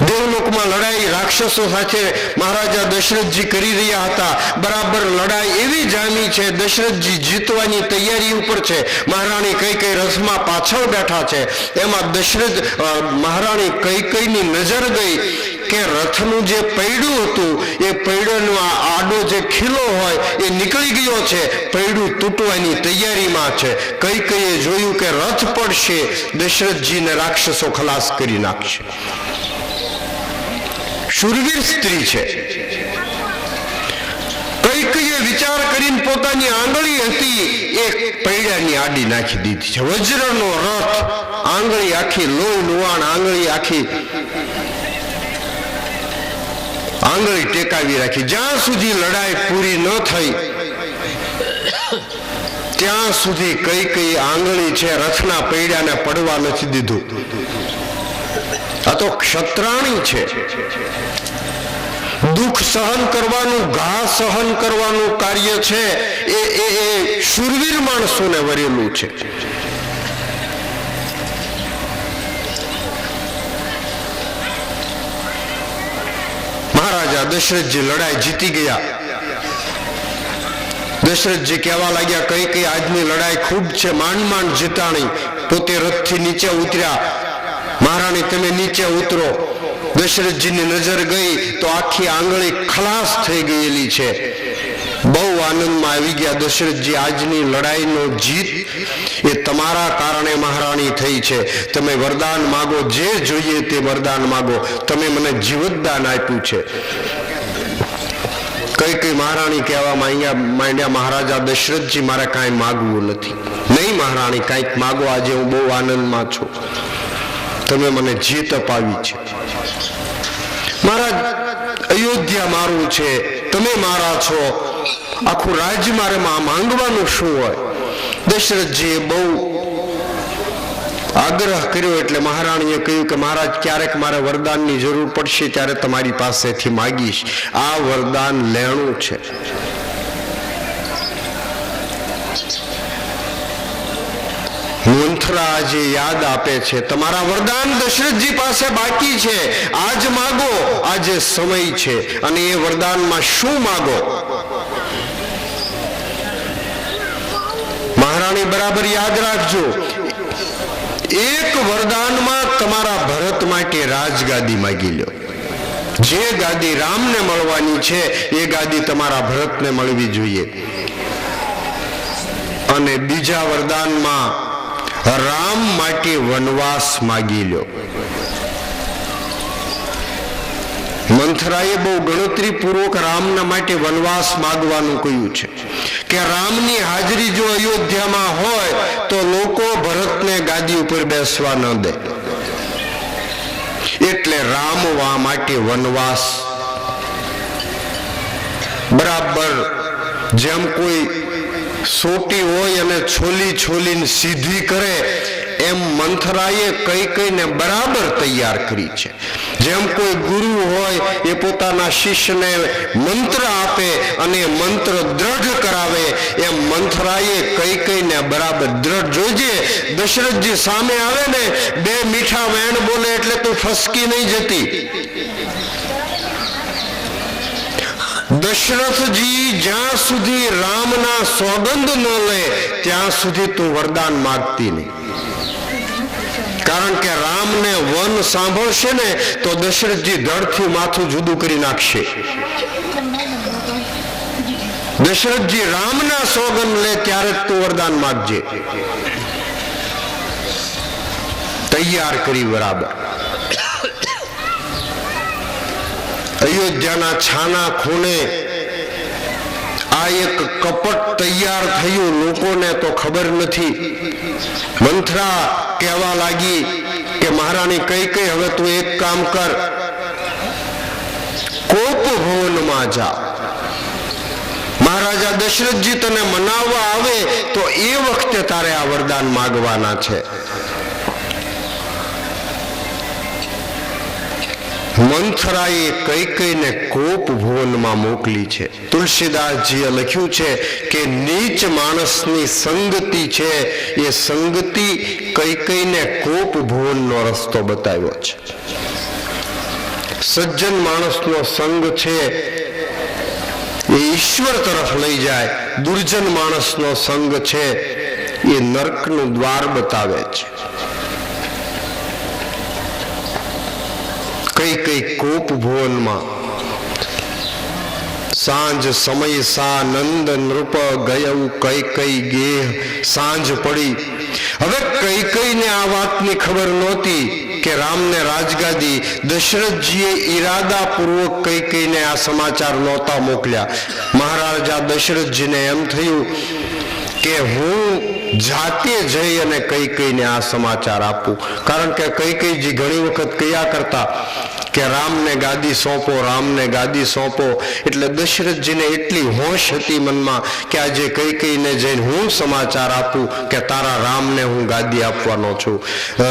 A: દેવલોકમાં લડાઈ રાક્ષસો સાથે મહારાજા દશરથજી કરી રહ્યા હતા. બરાબર લડાઈ એવી જામી છે, દશરથજી જીતવાની તૈયારી ઉપર છે. મહારાણી કઈ કઈ રથમાં પાછળ બેઠા છે. એમાં દશરથ મહારાણી કઈ કઈની નજર ગઈ કે રથનું જે પૈડું હતું એ પૈડાનો આડો જે ખીલો હોય એ નીકળી ગયો છે, પૈડું તૂટવાની તૈયારીમાં છે. કઈ કઈએ જોયું કે રથ પડશે, દશરથજીને રાક્ષસો ખલાસ કરી નાખશે. શૂરવીર સ્ત્રી છે. કઈ કઈએ વિચાર કરીને પોતાની આંગળી હતી એ પૈડાની આડી નાખી દીધી છે. વજ્રનો રથ, આંગળી આખી લોહી લુહાણ, આંગળી આખી આંગળી ટેકાવી રાખી. જ્યાં સુધી લડાઈ પૂરી ન થઈ ત્યાં સુધી કઈ કઈ આંગળી છે રથના પૈડાને પડવા નથી દીધું. આ તો ક્ષત્રાણી છે. દુઃખ સહન કરવાનું, ઘા સહન કરવાનું કાર્ય છે એ શૂરવીર માણસોને વરેલું છે. મહારાજા દશરથજી લડાઈ જીતી ગયા. દશરથજી કહેવા લાગ્યા કઈ કઈ આજની લડાઈ ખૂબ છે, માંડ માંડ જીતાણી. પોતે રથથી નીચે ઉતર્યા. મહારાણી તમે નીચે ઉતરો. દશરથજીની નજર ગઈ તો આખી આંગળી ખલાસ થઈ ગયેલી છે. બહુ આનંદમાં આવી ગયા દશરથજી. આજની લડાઈનો જીત એ તમારા કારણે મહારાણી થઈ છે. તમે વરદાન માગો, જે જોઈએ તે વરદાન માગો. તમે મને જીવતદાન આપ્યું છે. કઈ મહારાણી કહેવામાં અહીંયા માંડ્યા, મહારાજા દશરથજી મારે કાંઈ માગવું નથી. નહીં મહારાણી, કાંઈક માગો, આજે હું બહુ આનંદમાં છું, તમે મને જીત અપાવી છે. મહારાજ અયોધ્યા મારું છે, તમે મારા છો, આખું રાજ્ય મારે માંગવાનું શું હોય? દશરથજીએ બહુ આગ્રહ કર્યો એટલે મહારાણીએ કહ્યું કે મહારાજ, ક્યારેક મારે વરદાનની જરૂર પડશે ત્યારે તમારી પાસેથી માગીશ. આ વરદાન લેણું છે. મંથરા આજે યાદ આપે છે, તમારા વરદાન દશરથજી પાસે બાકી છે, આજ માગો, આજે સમય છે. અને એ વરદાનમાં શું માગો? મહારાણી બરાબર યાદ રાખજો, એક વરદાનમાં તમારા ભરત માટે રાજગાદી માગી લો. જે ગાદી રામને મળવાની છે એ ગાદી તમારા ભરતને મળવી જોઈએ. અને બીજા વરદાનમાં રામ માટે વનવાસ માગી લો. મંથરાએ બહુ ગણતરીપૂર્વક રામના માટે વનવાસ માગવાનું કહ્યું છે કે રામની હાજરી જો અયોધ્યામાં હોય તો લોકો ભરતને ગાદી ઉપર બેસવા ન દે, એટલે રામવા માટે વનવાસ. બરાબર જેમ કોઈ સોટી હોય અને છોલીને સીધી કરે, એમ મંથરાએ કઈને બરાબર તૈયાર કરી છે. જેમ કોઈ ગુરુ હોય એ પોતાના શિષ્યને મંત્ર આપે અને મંત્ર દ્રઢ કરાવે, એમ મંથરાએ કઈને બરાબર દ્રઢ. જોજે દશરથજી સામે આવે ને, બે મીઠા વેણ બોલે એટલે તું ફસકી નહીં જતી. દશરથજી જ્યાં સુધી રામના સોગંદ ન લે ત્યાં સુધી તું વરદાન માગતી નહીં. કારણ કે રામને વન સાંભળશે ને તો દશરથજી ધડથી માથું જુદું કરી નાખશે. દશરથજી રામના સોગંદ લે ત્યારે જ તું વરદાન માગજે. તૈયાર કરી બરાબર. અયોધ્યાના છાના ખૂણે આ એક કપટ તૈયાર થયું, લોકોને તો ખબર નથી. મંથરા કહેવા લાગી કે મહારાણી કઈ હવે તું એક કામ કર, કોપ ભવનમાં જા. મહારાજા દશરથજી તને મનાવવા આવે તો એ વખતે તારે આ વરદાન માગવાના છે. મંથરાએ કઈને કોપ ભુવનમાં મોકલી છે. તુલસીદાસજીએ લખ્યું છે કે નીચ માણસની સંગતિ છે, એ સંગતિ કઈને કોપ ભુવનનો રસ્તો બતાવ્યો છે. સજ્જન માણસનો સંગ છે એ ઈશ્વર તરફ લઈ જાય, દુર્જન માણસનો સંગ છે એ નરકનું દ્વાર બતાવે છે. કઈ કોપ ભુવનમાં સાંજ સમય સા નંદ નૃપ ગયઉ કઈ ગેહ. સાંજ પડી. હવે કઈને આ વાતની ખબર નહોતી કે રામને રાજગાદી. દશરથજીએ ઈરાદાપૂર્વક કઈને આ સમાચાર નહોતા મોકલ્યા. મહારાજા દશરથજીને એમ થયું કે હું જાતે જઈ અને કઈને આ સમાચાર આપું. કારણ કે કઈજી ઘણી વખત કયા કરતા કે રામને ગાદી સોંપો, રામને ગાદી સોંપો. એટલે દશરથજીને એટલી હોશ હતી મનમાં કે આજે કઈને જઈને હું સમાચાર આપું કે તારા રામને હું ગાદી આપવાનો છું.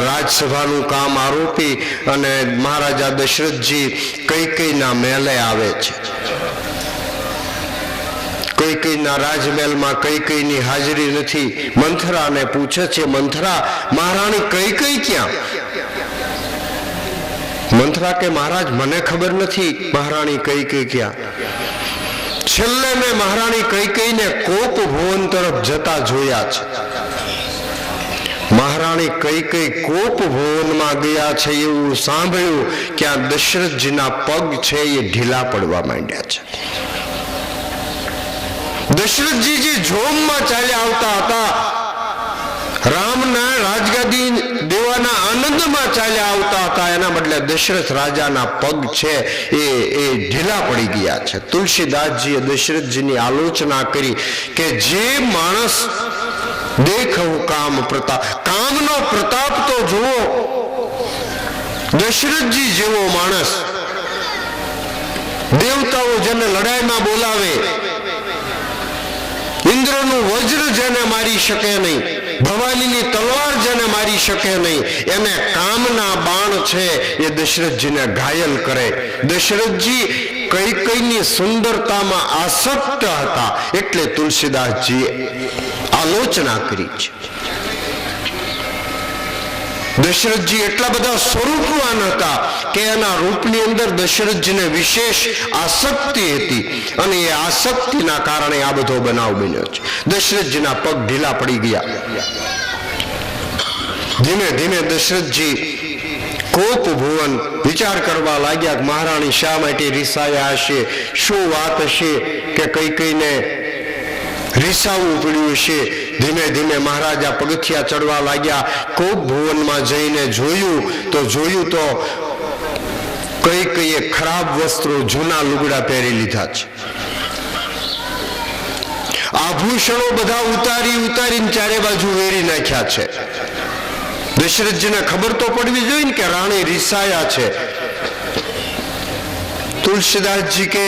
A: રાજસભાનું કામ આરોપી અને મહારાજા દશરથજી કઈના મહેલે આવે છે. કઈના રાજમહેલમાં કઈની હાજરી નથી. મંથરાને પૂછે છે, મંથરા મહારાણી કઈ ક્યાં? મંથરા કે મહારાજ મને ખબર નથી મહારાણી કઈ ક્યાં. છેલ્લે મેં મહારાણી કઈને કોપ ભુવન તરફ જતા જોયા છે. મહારાણી કઈ કોપ ભુવનમાં ગયા છે એવું સાંભળ્યું કે આ દશરથજીના પગ છે એ ઢીલા પડવા માંડ્યા છે. દશરથજી જે જોમમાં ચાલ્યા આવતા હતા, રામના રાજગાદી દેવાના આનંદમાં ચાલ્યા આવતા હતા, એના બદલે દશરથ રાજાના પગ છે એ ઢીલા પડી ગયા છે. તુલસીદાસજીએ દશરથજીની આલોચના કરી કે જે માણસ દેખવું કામ પ્રતાપ, કામનો પ્રતાપ તો જુઓ. દશરથજી જેવો માણસ, દેવતાઓ જેને લડાઈમાં બોલાવે, ઇન્દ્રનું વજ્ર જેને મારી શકે નહીં, ભવાનીની તલવાર જેને મારી શકે નહીં, એને કામના બાણ છે એ દશરથજીને ઘાયલ કરે. દશરથજી કૈકેયીની સુંદરતામાં આસક્ત હતા, એટલે તુલસીદાસજીએ આલોચના કરી છે. દશરથજી એટલા બધા સ્વરૂપવાન હતા કે એના રૂપની અંદર દશરથજીને વિશેષ આસક્તિ હતી, અને એ આસક્તિના કારણે આ બધો બનાવ બન્યો છે. દશરથજીના પગ ઢીલા પડી ગયા. ધીમે ધીમે દશરથજી કોપ ભુવન વિચાર કરવા લાગ્યા કે મહારાણી શા માટે રિસાયા હશે, શું વાત હશે કે કૈકેયીને રિસાવવું પડ્યું હશે. ધીમે ધીમે મહારાજા પગથિયા ચડવા લાગ્યા. કોપ ભુવનમાં જઈને જોયું તો કૈકેયીએ ખરાબ વસ્ત્રો, જૂના લુગડા પહેરી લીધા છે. આભૂષણો બધા ઉતારીને ચારે બાજુ વેરી નાખ્યા છે. દશરથજીને ખબર તો પડવી જોઈએ ને કે રાણી રિસાયા છે. તુલસીદાસજી કે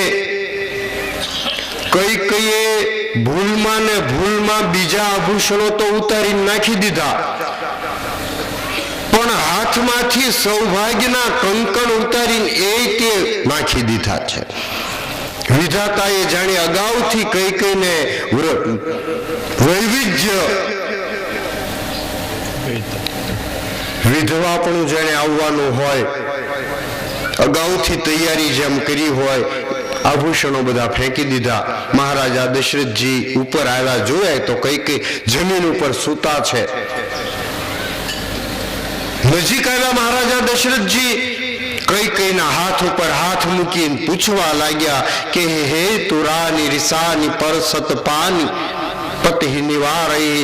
A: કૈકેયીએ ભૂલમાં બીજા આભૂષણો તો ઉતારીને નાખી દીધા, પણ હાથમાંથી સૌભાગ્યના કંકણ ઉતારીને તે નાખી દીધા છે. વિધાતાએ જાણે અગાઉથી કૈકેયીને વૈવિધ્ય, વિધવાપણું જેને આવવાનું હોય, અગાઉથી તૈયારી જેમ કરી હોય, આભૂષણો બધા ફેંકી દીધા. મહારાજા દશરથજી ઉપર આવ્યા, જોયા તો કૈકેયી જમીન ઉપર સૂતા છે. નજીક આવ્યા મહારાજા દશરથજી, કૈકેયીના હાથ ઉપર હાથ મૂકીને પૂછવા લાગ્યા કે હે તુરાની રિસાની પરસત પાની પતિ નિવારઈ,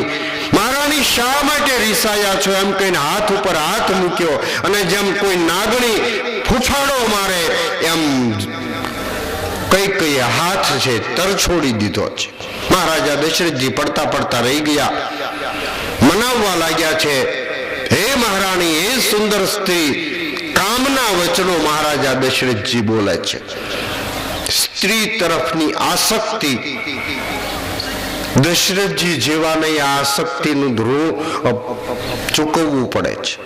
A: મહારાણી શા માટે રિસાયા છો? એમ કહીને હાથ ઉપર હાથ મૂક્યો, અને જેમ કોઈ નાગણી ફૂફાડો મારે એમ કૈકેયીએ હાથ છે તરછોડી દીધો છે. મહારાજા દશરથજી પડતા પડતા રહી ગયા. મનાવવા લાગ્યા છે, હે મહારાણી, હે સુંદર સ્ત્રી. કામના વચનો મહારાજા દશરથજી બોલે છે. સ્ત્રી તરફની આસક્તિ, દશરથજી જેવાને આ આસક્તિનું ચૂકવવું પડે છે.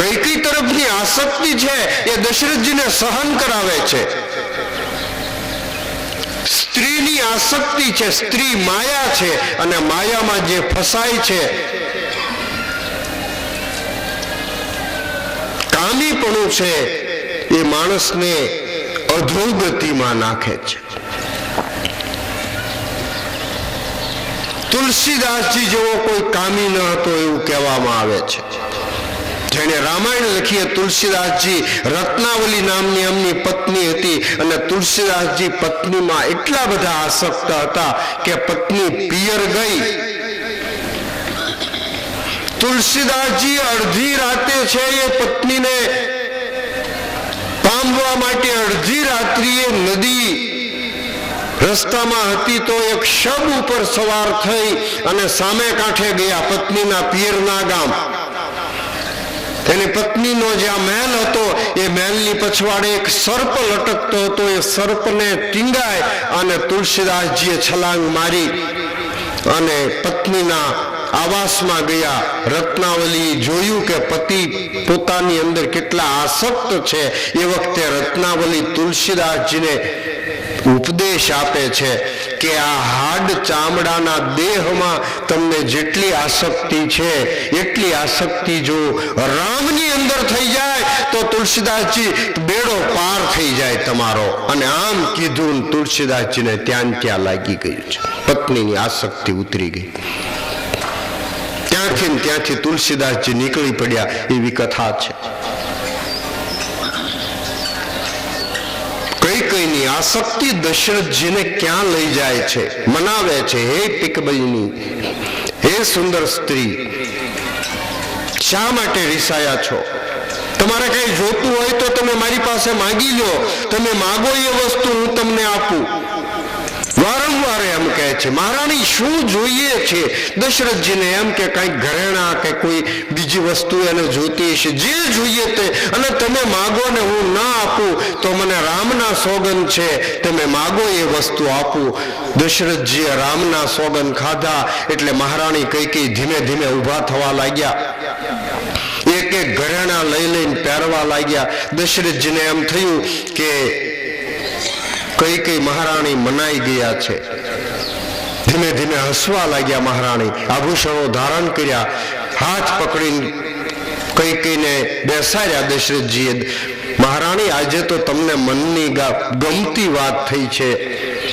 A: કૈકેયી તરફની આસક્તિ છે એ દશરથજીને સહન કરાવે છે. સ્ત્રીની આસક્તિ છે, સ્ત્રી માયા છે, અને માયામાં જે ફસાય છે, કામીપણું છે, એ માણસને અધોગતિમાં નાખે છે. તુલસીદાસજી જેવો કોઈ કામી ન હતો એવું કહેવામાં આવે છે. જેને રામાયણ લખીએ, તુલસીદાસજી રત્નાવલી નામની એમની પત્ની હતી, અને તુલસીદાસજી પત્નીમાં એટલા બધા આસક્ત હતા કે પત્ની પિયર ગઈ. તુલસીદાસજી અડધી રાતે છે એ પત્નીને પામવા માટે અડધી રાત્રિએ નદી રસ્તામાં હતી તો એક શબ ઉપર સવાર થઈ અને સામે કાંઠે ગયા, પત્નીના પિયરના ગામ. એની પત્નીનો જ્યાં મહેલ હતો એ મહેલની પછવાડે એક સર્પ લટકતો હતો. એ સર્પને ટીંગાય અને તુલસીદાસજીએ છલાંગ મારી અને પત્નીના આવાસમાં ગયા. રત્નાવલી જોયું કે પતિ પોતાની અંદર કેટલા આસક્ત છે. એ વખતે રત્નાવલી તુલસીદાસજીને ઉપદેશ આપે છે કે આ હાડ ચામડાના દેહમાં તમને જેટલી આસક્તિ છે એટલી આસક્તિ જો રામની અંદર થઈ જાય તો તુલસીદાસજી બેડો પાર થઈ જાય તમારો. અને આમ કીધું, તુલસીદાસજીને ત્યાં લાગી ગયું છે, પત્નીની આસક્તિ ઉતરી ગઈ. ત્યાંથી તુલસીદાસજી નીકળી પડ્યા એવી કથા છે. કૈકેયીની આસક્તિ દશરથજીને ક્યાં લઈ જાય છે? મનાવે છે, હે પિકબલની, હે સુંદર સ્ત્રી, શા માટે રિસાયા છો? તમારે કઈ જોતું હોય તો તમે મારી પાસે માંગી લો, તમે માગો એ વસ્તુ હું તમને આપું. વારંવાર એમ કહે છે. મહારાણી શું જોઈએ છે? દશરથજીને એમ કે કઈક ઘરેણા કે કોઈ બીજી વસ્તુ એને જોતી છે, જે જોઈએ તે, અને તમે માગો ને હું ના આપું તો મને રામના સોગંદ છે, તમે માગો એ વસ્તુ આપું. દશરથજીએ રામના સોગંદ ખાધા એટલે મહારાણી કઈ ધીમે ધીમે ઊભા થવા લાગ્યા, એક એક ઘરેણા લઈ લઈને પહેરવા લાગ્યા. દશરથજીને એમ થયું કે કઈ મહારાણી મનાઈ ગયા છે. ધીમે ધીમે હસવા લાગ્યા મહારાણી. આભૂષણો ધારણ કર્યા, હાથ પકડીને કઈને બેસાડ્યા દશરથજીએ. મહારાણી, આજે તો તમને મનની ગમતી વાત થઈ છે.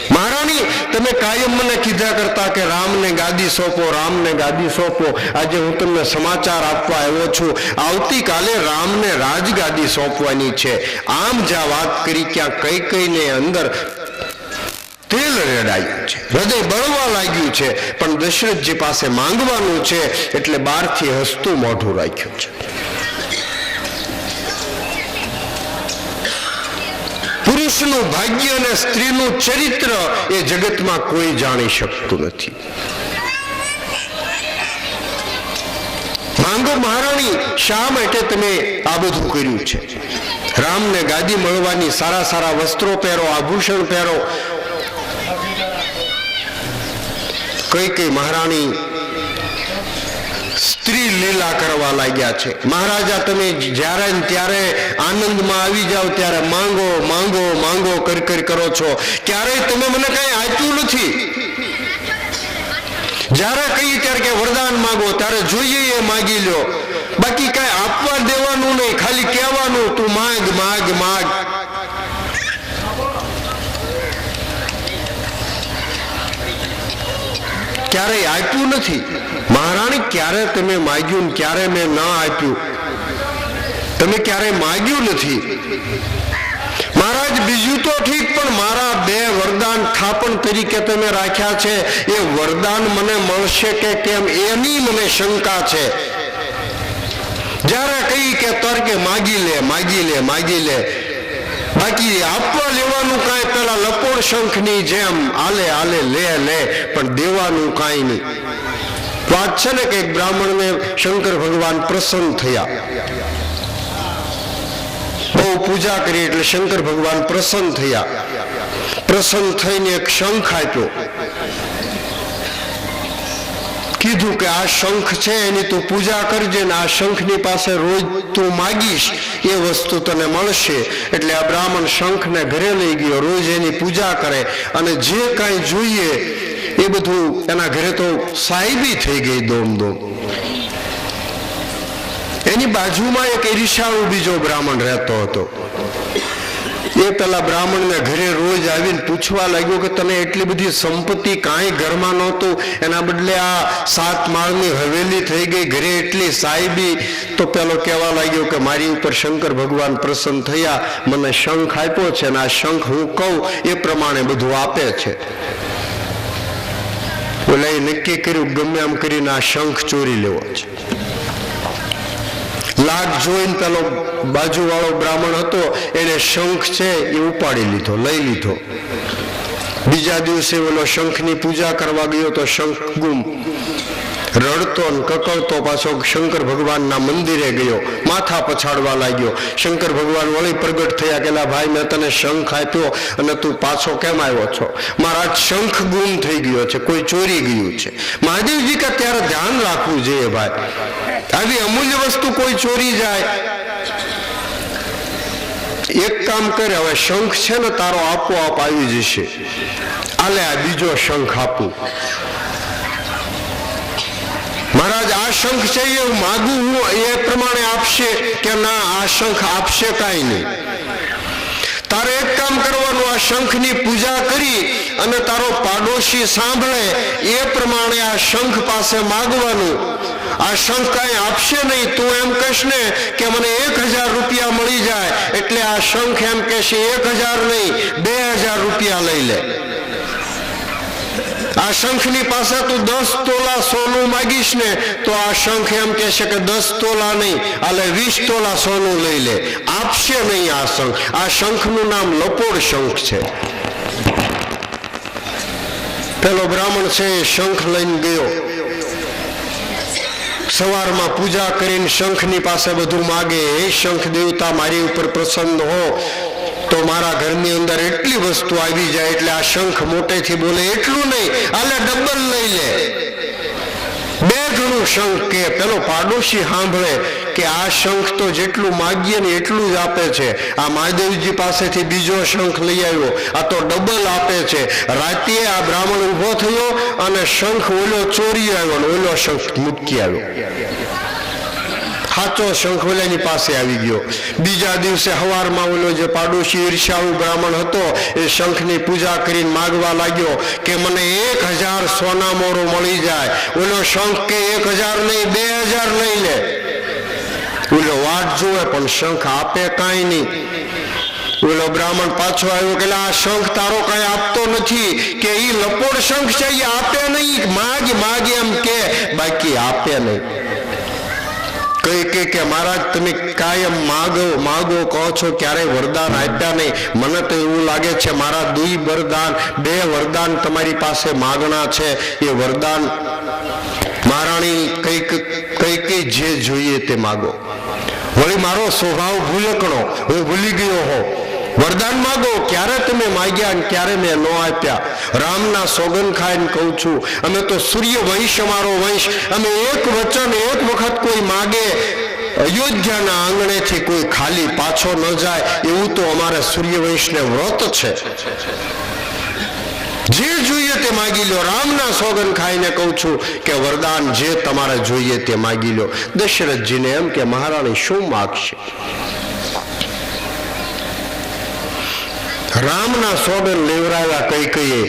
A: મહારાણી, તમે કાયમ મને કીધા કરતા કે રામને ગાદી સોંપો, રામને ગાદી સોંપો. આજે હું તમને સમાચાર આપવા આવ્યો છું, આવતીકાલે રામને રાજગાદી સોંપવાની છે. આમ જ્યાં વાત કરી ત્યાં કઈને અંદર તેલ રેડાયું છે, હૃદય બળવા લાગ્યું છે, પણ દશરથજી પાસે માંગવાનું છે એટલે બહારથી હસતું મોઢું રાખ્યું છે. પુરુષનું ભાગ્ય અને સ્ત્રીનું ચરિત્ર એ જગતમાં કોઈ જાણી શકતું નથી. માંગો મહારાણી, શા માટે તમે આ બધું કર્યું છે? રામને ગાદી મળવાની, સારા સારા વસ્ત્રો પહેરો, આભૂષણ પહેરો. કઈ મહારાણી સ્ત્રી લીલા કરવા લાગ્યા છે. મહારાજા, તમે જ્યારે ત્યારે આનંદમાં આવી જાઓ ત્યારે માંગો માંગો માંગો કરી કરો છો, ક્યારેય તમે મને કઈ આપ્યું નથી. જ્યારે કહીએ ત્યારે કે વરદાન માંગો, ત્યારે જોઈએ એ માગી લો, બાકી કઈ આપવા દેવાનું નહીં, ખાલી કહેવાનું તું માગ માગ માગ. ક્યારેય આપ્યું નથી. મહારાણી, ક્યારે તમે માગ્યું, ક્યારે મેં ના આપ્યું? તમે ક્યારે માગ્યું નથી. મહારાજ, બીજું તો ઠીક, પણ મારા 2 વરદાન થાપણ તરીકે તમે રાખ્યા છે, એ વરદાન મને મળશે કે કેમ એની મને શંકા છે. જ્યારે કહી કે તર્કે માગી લે માગી લે માગી લે, બાકી આપવા લેવાનું કાંઈ પેલા લકોડ શંખની જેમ આલે આલે લે લે, પણ દેવાનું કાંઈ નહીં. વાત છે ને કે બ્રાહ્મણને શંકર ભગવાન પ્રસન્ન થયા, બહુ પૂજા કરી એટલે શંકર ભગવાન પ્રસન્ન થયા. પ્રસન્ન થઈને એક શંખ આપ્યો, કીધું કે આ શંખ છે એની તું પૂજા કરજે ને આ શંખની પાસે રોજ તું માગીશ એ વસ્તુ તને મળશે. એટલે આ બ્રાહ્મણ શંખને ઘરે લઈ ગયો, રોજ એની પૂજા કરે અને જે કાંઈ જોઈએ એ બધું એના ઘરે તો સાહેબી થઈ ગઈ દોમ દોમ. એની બાજુમાં એક ઈર્ષાળુ બીજો બ્રાહ્મણ રહેતો હતો. એ પેલા બ્રાહ્મણને ઘરે રોજ આવીને પૂછવા લાગ્યો કે તને એટલી બધી સંપત્તિ કાંઈ ઘરમાં નહોતું, એના બદલે આ 7 માળની હવેલી થઈ ગઈ, ઘરે એટલી સાહેબી. તો પેલો કહેવા લાગ્યો કે મારી ઉપર શંકર ભગવાન પ્રસન્ન થયા, મને શંખ આપ્યો છે અને આ શંખ હું કહું એ પ્રમાણે બધું આપે છે. બોલે નક્કી કર્યું ગમે એમ કરીને આ શંખ ચોરી લેવો છે. લાગ જોઈને પેલો બાજુવાળો બ્રાહ્મણ હતો એને શંખ છે એ ઉપાડી લીધો, લઈ લીધો. બીજા દિવસે ઓલો શંખની પૂજા કરવા ગયો તો શંખ ગુમ. રડતો ને કકળતો પાછો શંકર ભગવાનના મંદિરે ગયો, માથા પછાડવા લાગ્યો. શંકર ભગવાન વળી પ્રગટ થયા કે ભાઈ, મેં તને શંખ આપ્યો અને તું પાછો કેમ આવ્યો છો? મારા શંખ ગુમ થઈ ગયો છે, કોઈ ચોરી ગયું છે. મહાદેવજી કે ત્યારે ધ્યાન રાખવું જોઈએ ભાઈ, આવી અમૂલ્ય વસ્તુ કોઈ ચોરી જાય. એક કામ કરે, હવે શંખ છે ને તારો આપોઆપ આવી જશે, આલે આ બીજો શંખ આપું. મહારાજ, આ શંખ છે એ માગું હું એ પ્રમાણે આપશે કે ના? આ શંખ આપશે કાંઈ નહીં. તારે એક કામ કરવાનું, આ શંખની પૂજા કરી અને તારો પાડોશી સાંભળે એ પ્રમાણે આ શંખ પાસે માગવાનું. આ શંખ કાંઈ આપશે નહીં. તું એમ કહેશ ને કે મને 1000 રૂપિયા મળી જાય, એટલે આ શંખ એમ કહેશે 1000 નહીં 2000 રૂપિયા લઈ લે. આ શંખની પાસે તું 10 તોલા સોનું માગીશ ને તો આ શંખ એમ કહેશે કે 10 તોલા નહીં, આલે 20 તોલા સોનું લઈ લે, આપશે નહીં આ શંખ. આ શંખનું નામ લપોડ શંખ છે. પેલો બ્રાહ્મણ છે એ શંખ લઈને ગયો. સવારમાં પૂજા કરીને શંખની પાસે બધું માગે, હે શંખ દેવતા મારી ઉપર પ્રસન્ન હો તો મારા ઘરની અંદર એટલી વસ્તુ આવી જાય. એટલે આ શંખ મોટેથી બોલે, એટલું નહીં, આલે ડબલ લઈ લે, 2 ગણું શંખ કે. પેલો પાડોશી સાંભળે કે આ શંખ તો જેટલું માગીએ ને એટલું જ આપે છે. આ મહાદેવજી પાસેથી બીજો શંખ લઈ આવ્યો, આ તો ડબલ આપે છે. રાતે આ બ્રાહ્મણ ઉભો થયો અને શંખ ઓલો ચોરી આવ્યો ને ઓલો શંખ મૂકી આવ્યો. સાચો શંખ ઓલાની પાસે આવી ગયો. બીજા દિવસે સવારમાં ઓલો જે પાડોશી ઈર્ષ્યાળુ બ્રાહ્મણ હતો એ શંખની પૂજા કરીને માગવા લાગ્યો કે મને 1000 સોના મોરો મળી જાય. ઓલો શંખ કે 1000 નહીં, 2000 લઈ લે. ઓલો વાટ જોવે પણ શંખ આપે કાંઈ નહીં. ઓલો બ્રાહ્મણ પાછો આવ્યો કે આ શંખ તારો કઈ આપતો નથી, કે ઈ લપોડ શંખ છે, એ આપે નહીં, માગ એમ કે, બાકી આપે નહીં. કઈ કે મહારાજ તમે કાયમ માગો કહો છો, ક્યારેય વરદાન આપ્યા નહીં. મને તો એવું લાગે છે મારા 2 વરદાન, 2 વરદાન તમારી પાસે માગણા છે. એ વરદાન મહારાણી કઈ જે જોઈએ તે માગો. વળી મારો સ્વભાવ ભૂલકણો, હું ભૂલી ગયો હો. વરદાન માગો. ક્યારે તમે માગ્યા અને ક્યારે મેં ન આપ્યા. રામના સોગન ખાઈને કહું છું, અમે તો સૂર્ય વંશ, અમારો વંશ, અમે એક વચન એક વખત કોઈ માગે અયોધ્યાના આંગણેથી કોઈ ખાલી પાછો ન જાય, એવું તો અમારે સૂર્યવંશને વ્રત છે. જે જોઈએ તે માગી લો. રામના સોગન ખાઈને કહું છું કે વરદાન જે તમારે જોઈએ તે માગી લો. દશરથજીને એમ કે મહારાણી શું માગશે? રામના સોગન લેવરાવ્યા કૈકેયીએ,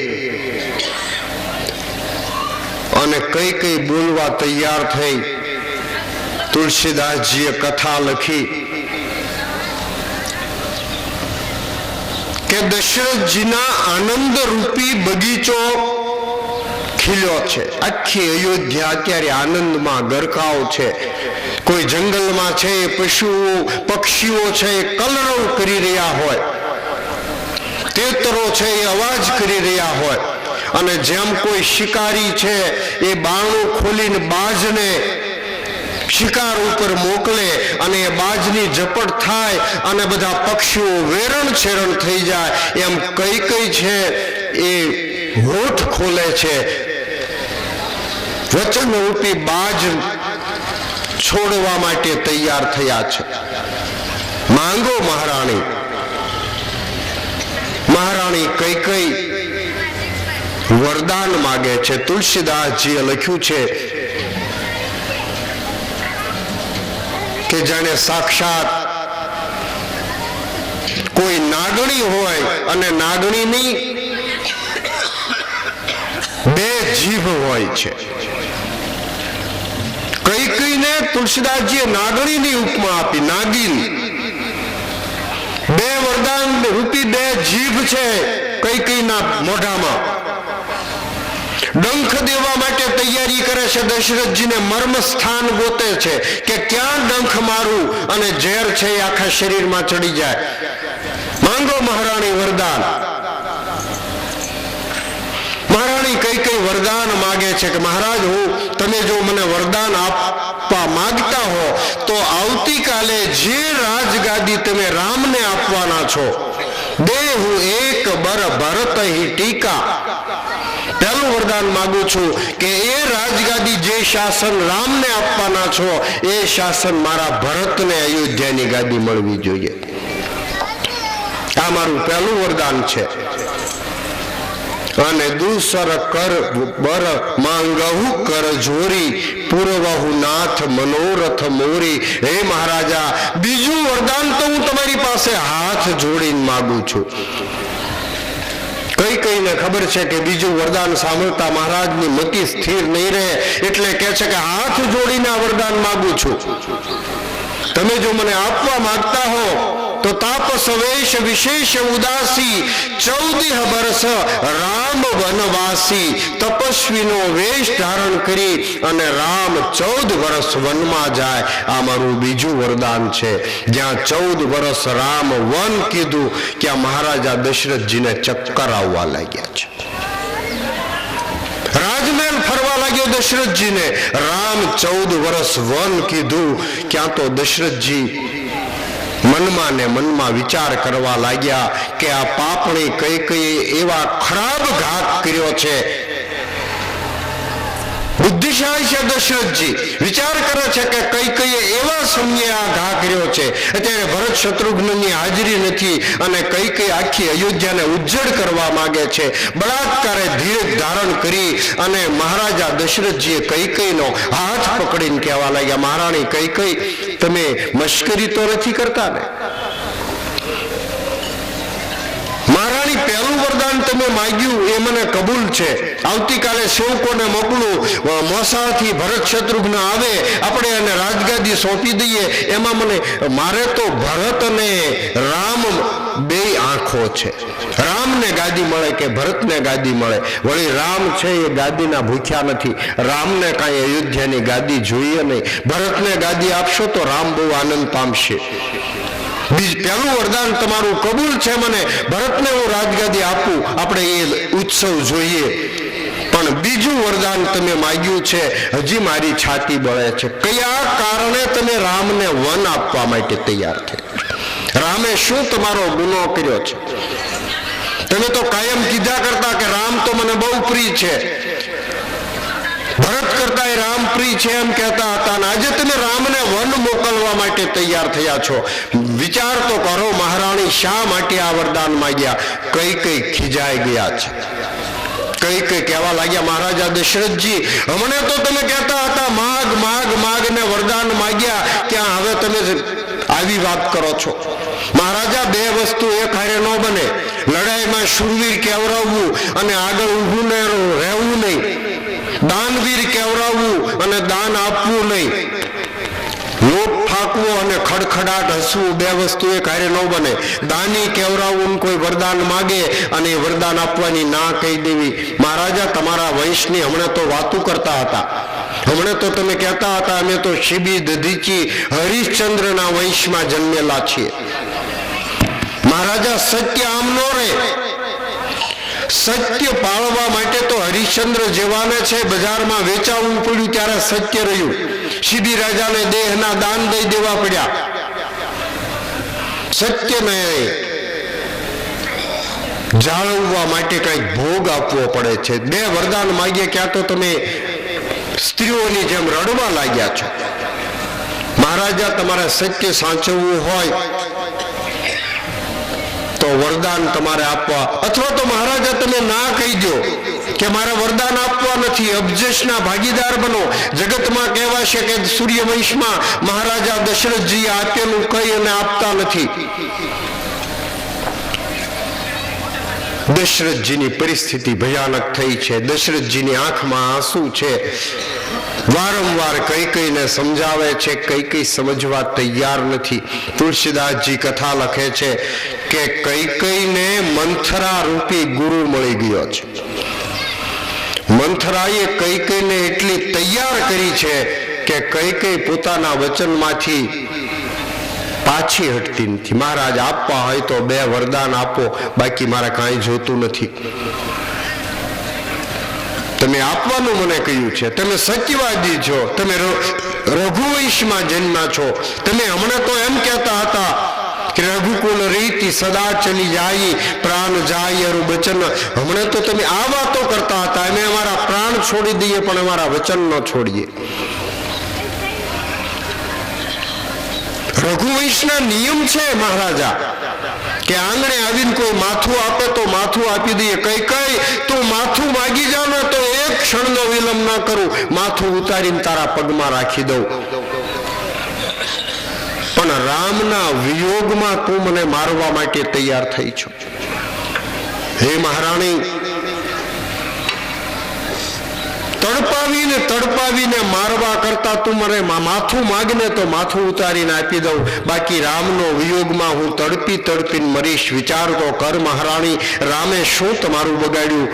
A: અને કૈકેયી બોલવા તૈયાર થઈ. તુલસીદાસજીએ કથા લખી કે દશરથજીના આનંદ રૂપી બગીચો ખીલ્યો છે. આખી અયોધ્યા અત્યારે આનંદમાં ગરકાવ છે. કોઈ જંગલમાં છે એ પશુઓ પક્ષીઓ છે એ કલરવ કરી રહ્યા હોય, તેતરો છે એ અવાજ કરી રહ્યા હોય, અને જેમ કોઈ શિકારી છે એ બારણું ખોલીને બાજને શિકાર ઉપર મોકલે અને એ બાજની ઝપટ થાય અને બધા પક્ષીઓ વેરણ છેરણ થઈ જાય, એમ કઈ છે એ હોઠ ખોલે છે. વચન રૂપી બાજ છોડવા માટે તૈયાર થયા છે. માંગો મહારાણી. મહારાણી કઈ વરદાન માગે છે. તુલસીદાસજીએ લખ્યું છે કે જાણે સાક્ષાત કોઈ નાગણી હોય અને નાગણીની 2 જીભ હોય છે. કઈને તુલસીદાસજીએ નાગણીની ઉપમા આપી, નાગિન. 2 વરદાન રૂપી 2 જીભ છે કઈના મોઢામાં. ડંખ દેવા માટે તૈયારી કરે છે. દશરથજીને મર્મ સ્થાન ગોતે છે કે ક્યાં ડંખ મારું અને ઝેર છે એ આખા શરીરમાં ચડી જાય. માંગો મહારાણી વરદાન. મહારાણી કઈ વરદાન માગે છે કે મહારાજ તમે જો મને વરદાન આપવા માંગતા હો તો આવતીકાલે જે રાજગાદી તમે રામને આપવાના છો, દેહુ એક બર ભરત હિ ટીકા. પહેલું વરદાન માંગુ છું કે એ રાજગાદી જે શાસન રામને આપવાના છો એ શાસન મારા ભરતને અયોધ્યાની ગાદી મળવી જોઈએ. આ મારું પહેલું વરદાન છે. અને દુસર કર બર માંગહુ કર જોરી પૂર્વહુ નાથ મનોરથ મોરી. હે મહારાજા, બીજું વરદાન તો હું તમારી પાસે હાથ જોડીને માંગુ છું. કઈને ખબર છે કે બીજું વરદાન સાંભળતા મહારાજની મતિ સ્થિર નહીં રહે, એટલે કહે છે કે હાથ જોડીને આ વરદાન માંગુ છું. તમે જો મને આપવા માંગતા હો તો તાપસ વેશ વિશેષ ઉદાસી 14 વર્ષ રામ વનવાસી તપસ્વીનો વેશ ધારણ કરી અને રામ 14 વર્ષ વનમાં જાય. આ મારું બીજું વરદાન છે. જ્યાં 14 વર્ષ રામ વન કીધું ત્યાં મહારાજા દશરથજીને ચક્કર આવવા લાગ્યા છે. રાજમહેલ ફરવા લાગ્યો દશરથજીને. રામ 14 વર્ષ વન કીધું ક્યાં તો દશરથજી મનમાં ને મનમાં વિચાર કરવા લાગ્યા કે આ પાપણી કઈ એવા ખરાબ ઘાત કર્યો છે. બુદ્ધિશાળી છે દશરથજી, વિચાર કરે છે કે કઈ એવા સમયે આ ઘા કર્યો છે. અત્યારે ભરત શત્રુઘ્નની હાજરી નથી અને કઈ આખી અયોધ્યાને ઉજ્જડ કરવા માંગે છે. બળાત્કારે ધીરજ ધારણ કરી અને મહારાજા દશરથજીએ કઈનો હાથ પકડીને કહેવા લાગ્યા, મહારાણી કઈ તમે મશ્કરી તો નથી કરતા ને? મહારાણી, પહેલું વરદાન તમે માંગ્યું એ મને કબૂલ છે. આવતીકાલે સેવકોને મોકલું, મોસાળથી ભરત શત્રુઘ્ન આવે, આપણે એને રાજગાદી સોંપી દઈએ. એમાં મારે તો ભરત અને રામ બે આંખો છે. રામને ગાદી મળે કે ભરતને ગાદી મળે. વળી રામ છે એ ગાદીના ભૂખ્યા નથી. રામને કાંઈ અયોધ્યાની ગાદી જોઈએ નહીં. ભરતને ગાદી આપશો તો રામ બહુ આનંદ પામશે. પહેલું વરદાન તમારું કબૂલ છે. મને ભરતને હું રાજગાદી આપું, આપણે એ ઉત્સવ જોઈએ. પણ બીજું વરદાન તમે માંગ્યું છે, હજી મારી છાતી બળે છે. કયા કારણે તમે રામને વન આપવા માટે તૈયાર થયા? રામે શું તમારો ગુનો કર્યો છે? તમે તો કાયમ કીધા કરતા કે રામ તો મને બહુ પ્રિય છે, ભરત કરતા રામ પ્રિય છે એમ કહેતા હતા, અને આજે તમે રામને વન મોકલવા માટે તૈયાર થયા છો. વિચાર તો કરો મહારાણી, શા માટે આ વરદાન માંગ્યા? કઈ ખીજાઈ ગયા છે. કઈ કહેવા લાગ્યા, મહારાજા દશરથજી, હમણે તો તમે કહેતા હતા માગ ને વરદાન માંગ્યા, ત્યાં હવે તમે આવી વાત કરો છો. મહારાજા, બે વસ્તુ એક હારે ન બને. લડાઈમાં શૂરવીર કેવરાવવું અને આગળ ઊભું ને રહેવું નહીં. દાનવીર કેવરાવવું અને દાન આપવું નહીં. લોટ ફાંકવો અને ખડખડાટ હસવું, બે વસ્તુ એક હારે ન બને. દાની કેવરાવવું, કોઈ વરદાન માગે અને વરદાન આપવાની ના કહી દેવી. મહારાજા, તમારા વંશની હમણાં તો વાતું કરતા હતા. હમણાં તો તમે કહેતા હતા અમે તો શિબી દધીચી હરિશ્ચંદ્રના વંશમાં જન્મેલા છીએ. મહારાજા, સત્ય આમ નો રહે. સત્ય પાળવા માટે તો હરિશ્ચંદ્ર જેવાને છે બજારમાં વેચાવવું પડ્યું ત્યારે સત્ય રહ્યું. શિબી રાજાને દેહના દાન દઈ દેવા પડ્યા. સત્યને જાળવવા માટે કઈક ભોગ આપવો પડે છે. બે વરદાન માંગીએ ક્યાં તો તમે સ્ત્રીઓની જેમ રડવા લાગ્યા છો. મહારાજા, તમારે સત્ય સાચવવું હોય તો વરદાન તમારે આપવા, અથવા તો મહારાજા તમે ના કહી દો કે મારે વરદાન આપવા નથી, અબજશના ભાગીદાર બનો. જગતમાં કહેવાશે કે સૂર્યવંશમાં મહારાજા દશરથજીએ આપેલું કઈ અને આપતા નથી. દશરથજીની પરિસ્થિતિ ભયાનક થઈ છે. દશરથજીની આંખમાં આંસુ છે. વારંવાર કઈકઈને સમજાવે છે, કઈ સમજવા તૈયાર નથી. તુલસીદાસજી કથા લખે છે કે કઈકઈને મંથરા રૂપી ગુરુ મળી ગયો છે. મંથરાએ કઈકઈને એટલી તૈયાર કરી છે કે કઈ પોતાના વચનમાંથી પાછી હટતી નથી. મહારાજ, આપવા હોય તો બે વરદાન આપો, બાકી મારે કાંઈ જોતું નથી. તમે આપવાનું મને કહ્યું છે. તમે સત્યવાદી છો, તમે રઘુવંશમાં જન્મ્યા છો. તમે હમણાં તો એમ કહેતા હતા કે રઘુકુલ રીતિ સદા ચલી જાય, પ્રાણ જાય અરુ વચન. હમણાં તો તમે આ વાતો કરતા હતા, અમે અમારા પ્રાણ છોડી દઈએ પણ અમારા વચન ન છોડીએ. રઘુવંશના નિયમ છે મહારાજા કે આંગણે આવીને કોઈ માથું આપે તો માથું આપી દઈએ. કઈ તું માથું માગી જાવ ને તો એક ક્ષણનો વિલંબ ના કરું, માથું ઉતારીને તારા પગમાં રાખી દઉં. પણ રામના વિયોગમાં તું મને મારવા માટે તૈયાર થઈ છો. હે મહારાણી, તડપાવીને તડપાવીને મારવા કરતા તું મને માથું માગને તો માથું ઉતારીને આપી દઉં, બાકી રામનો વિયોગમાં હું તડપી તડપીને મરીશ. વિચાર તો કર મહારાણી, રામે શું તમારું બગાડ્યું?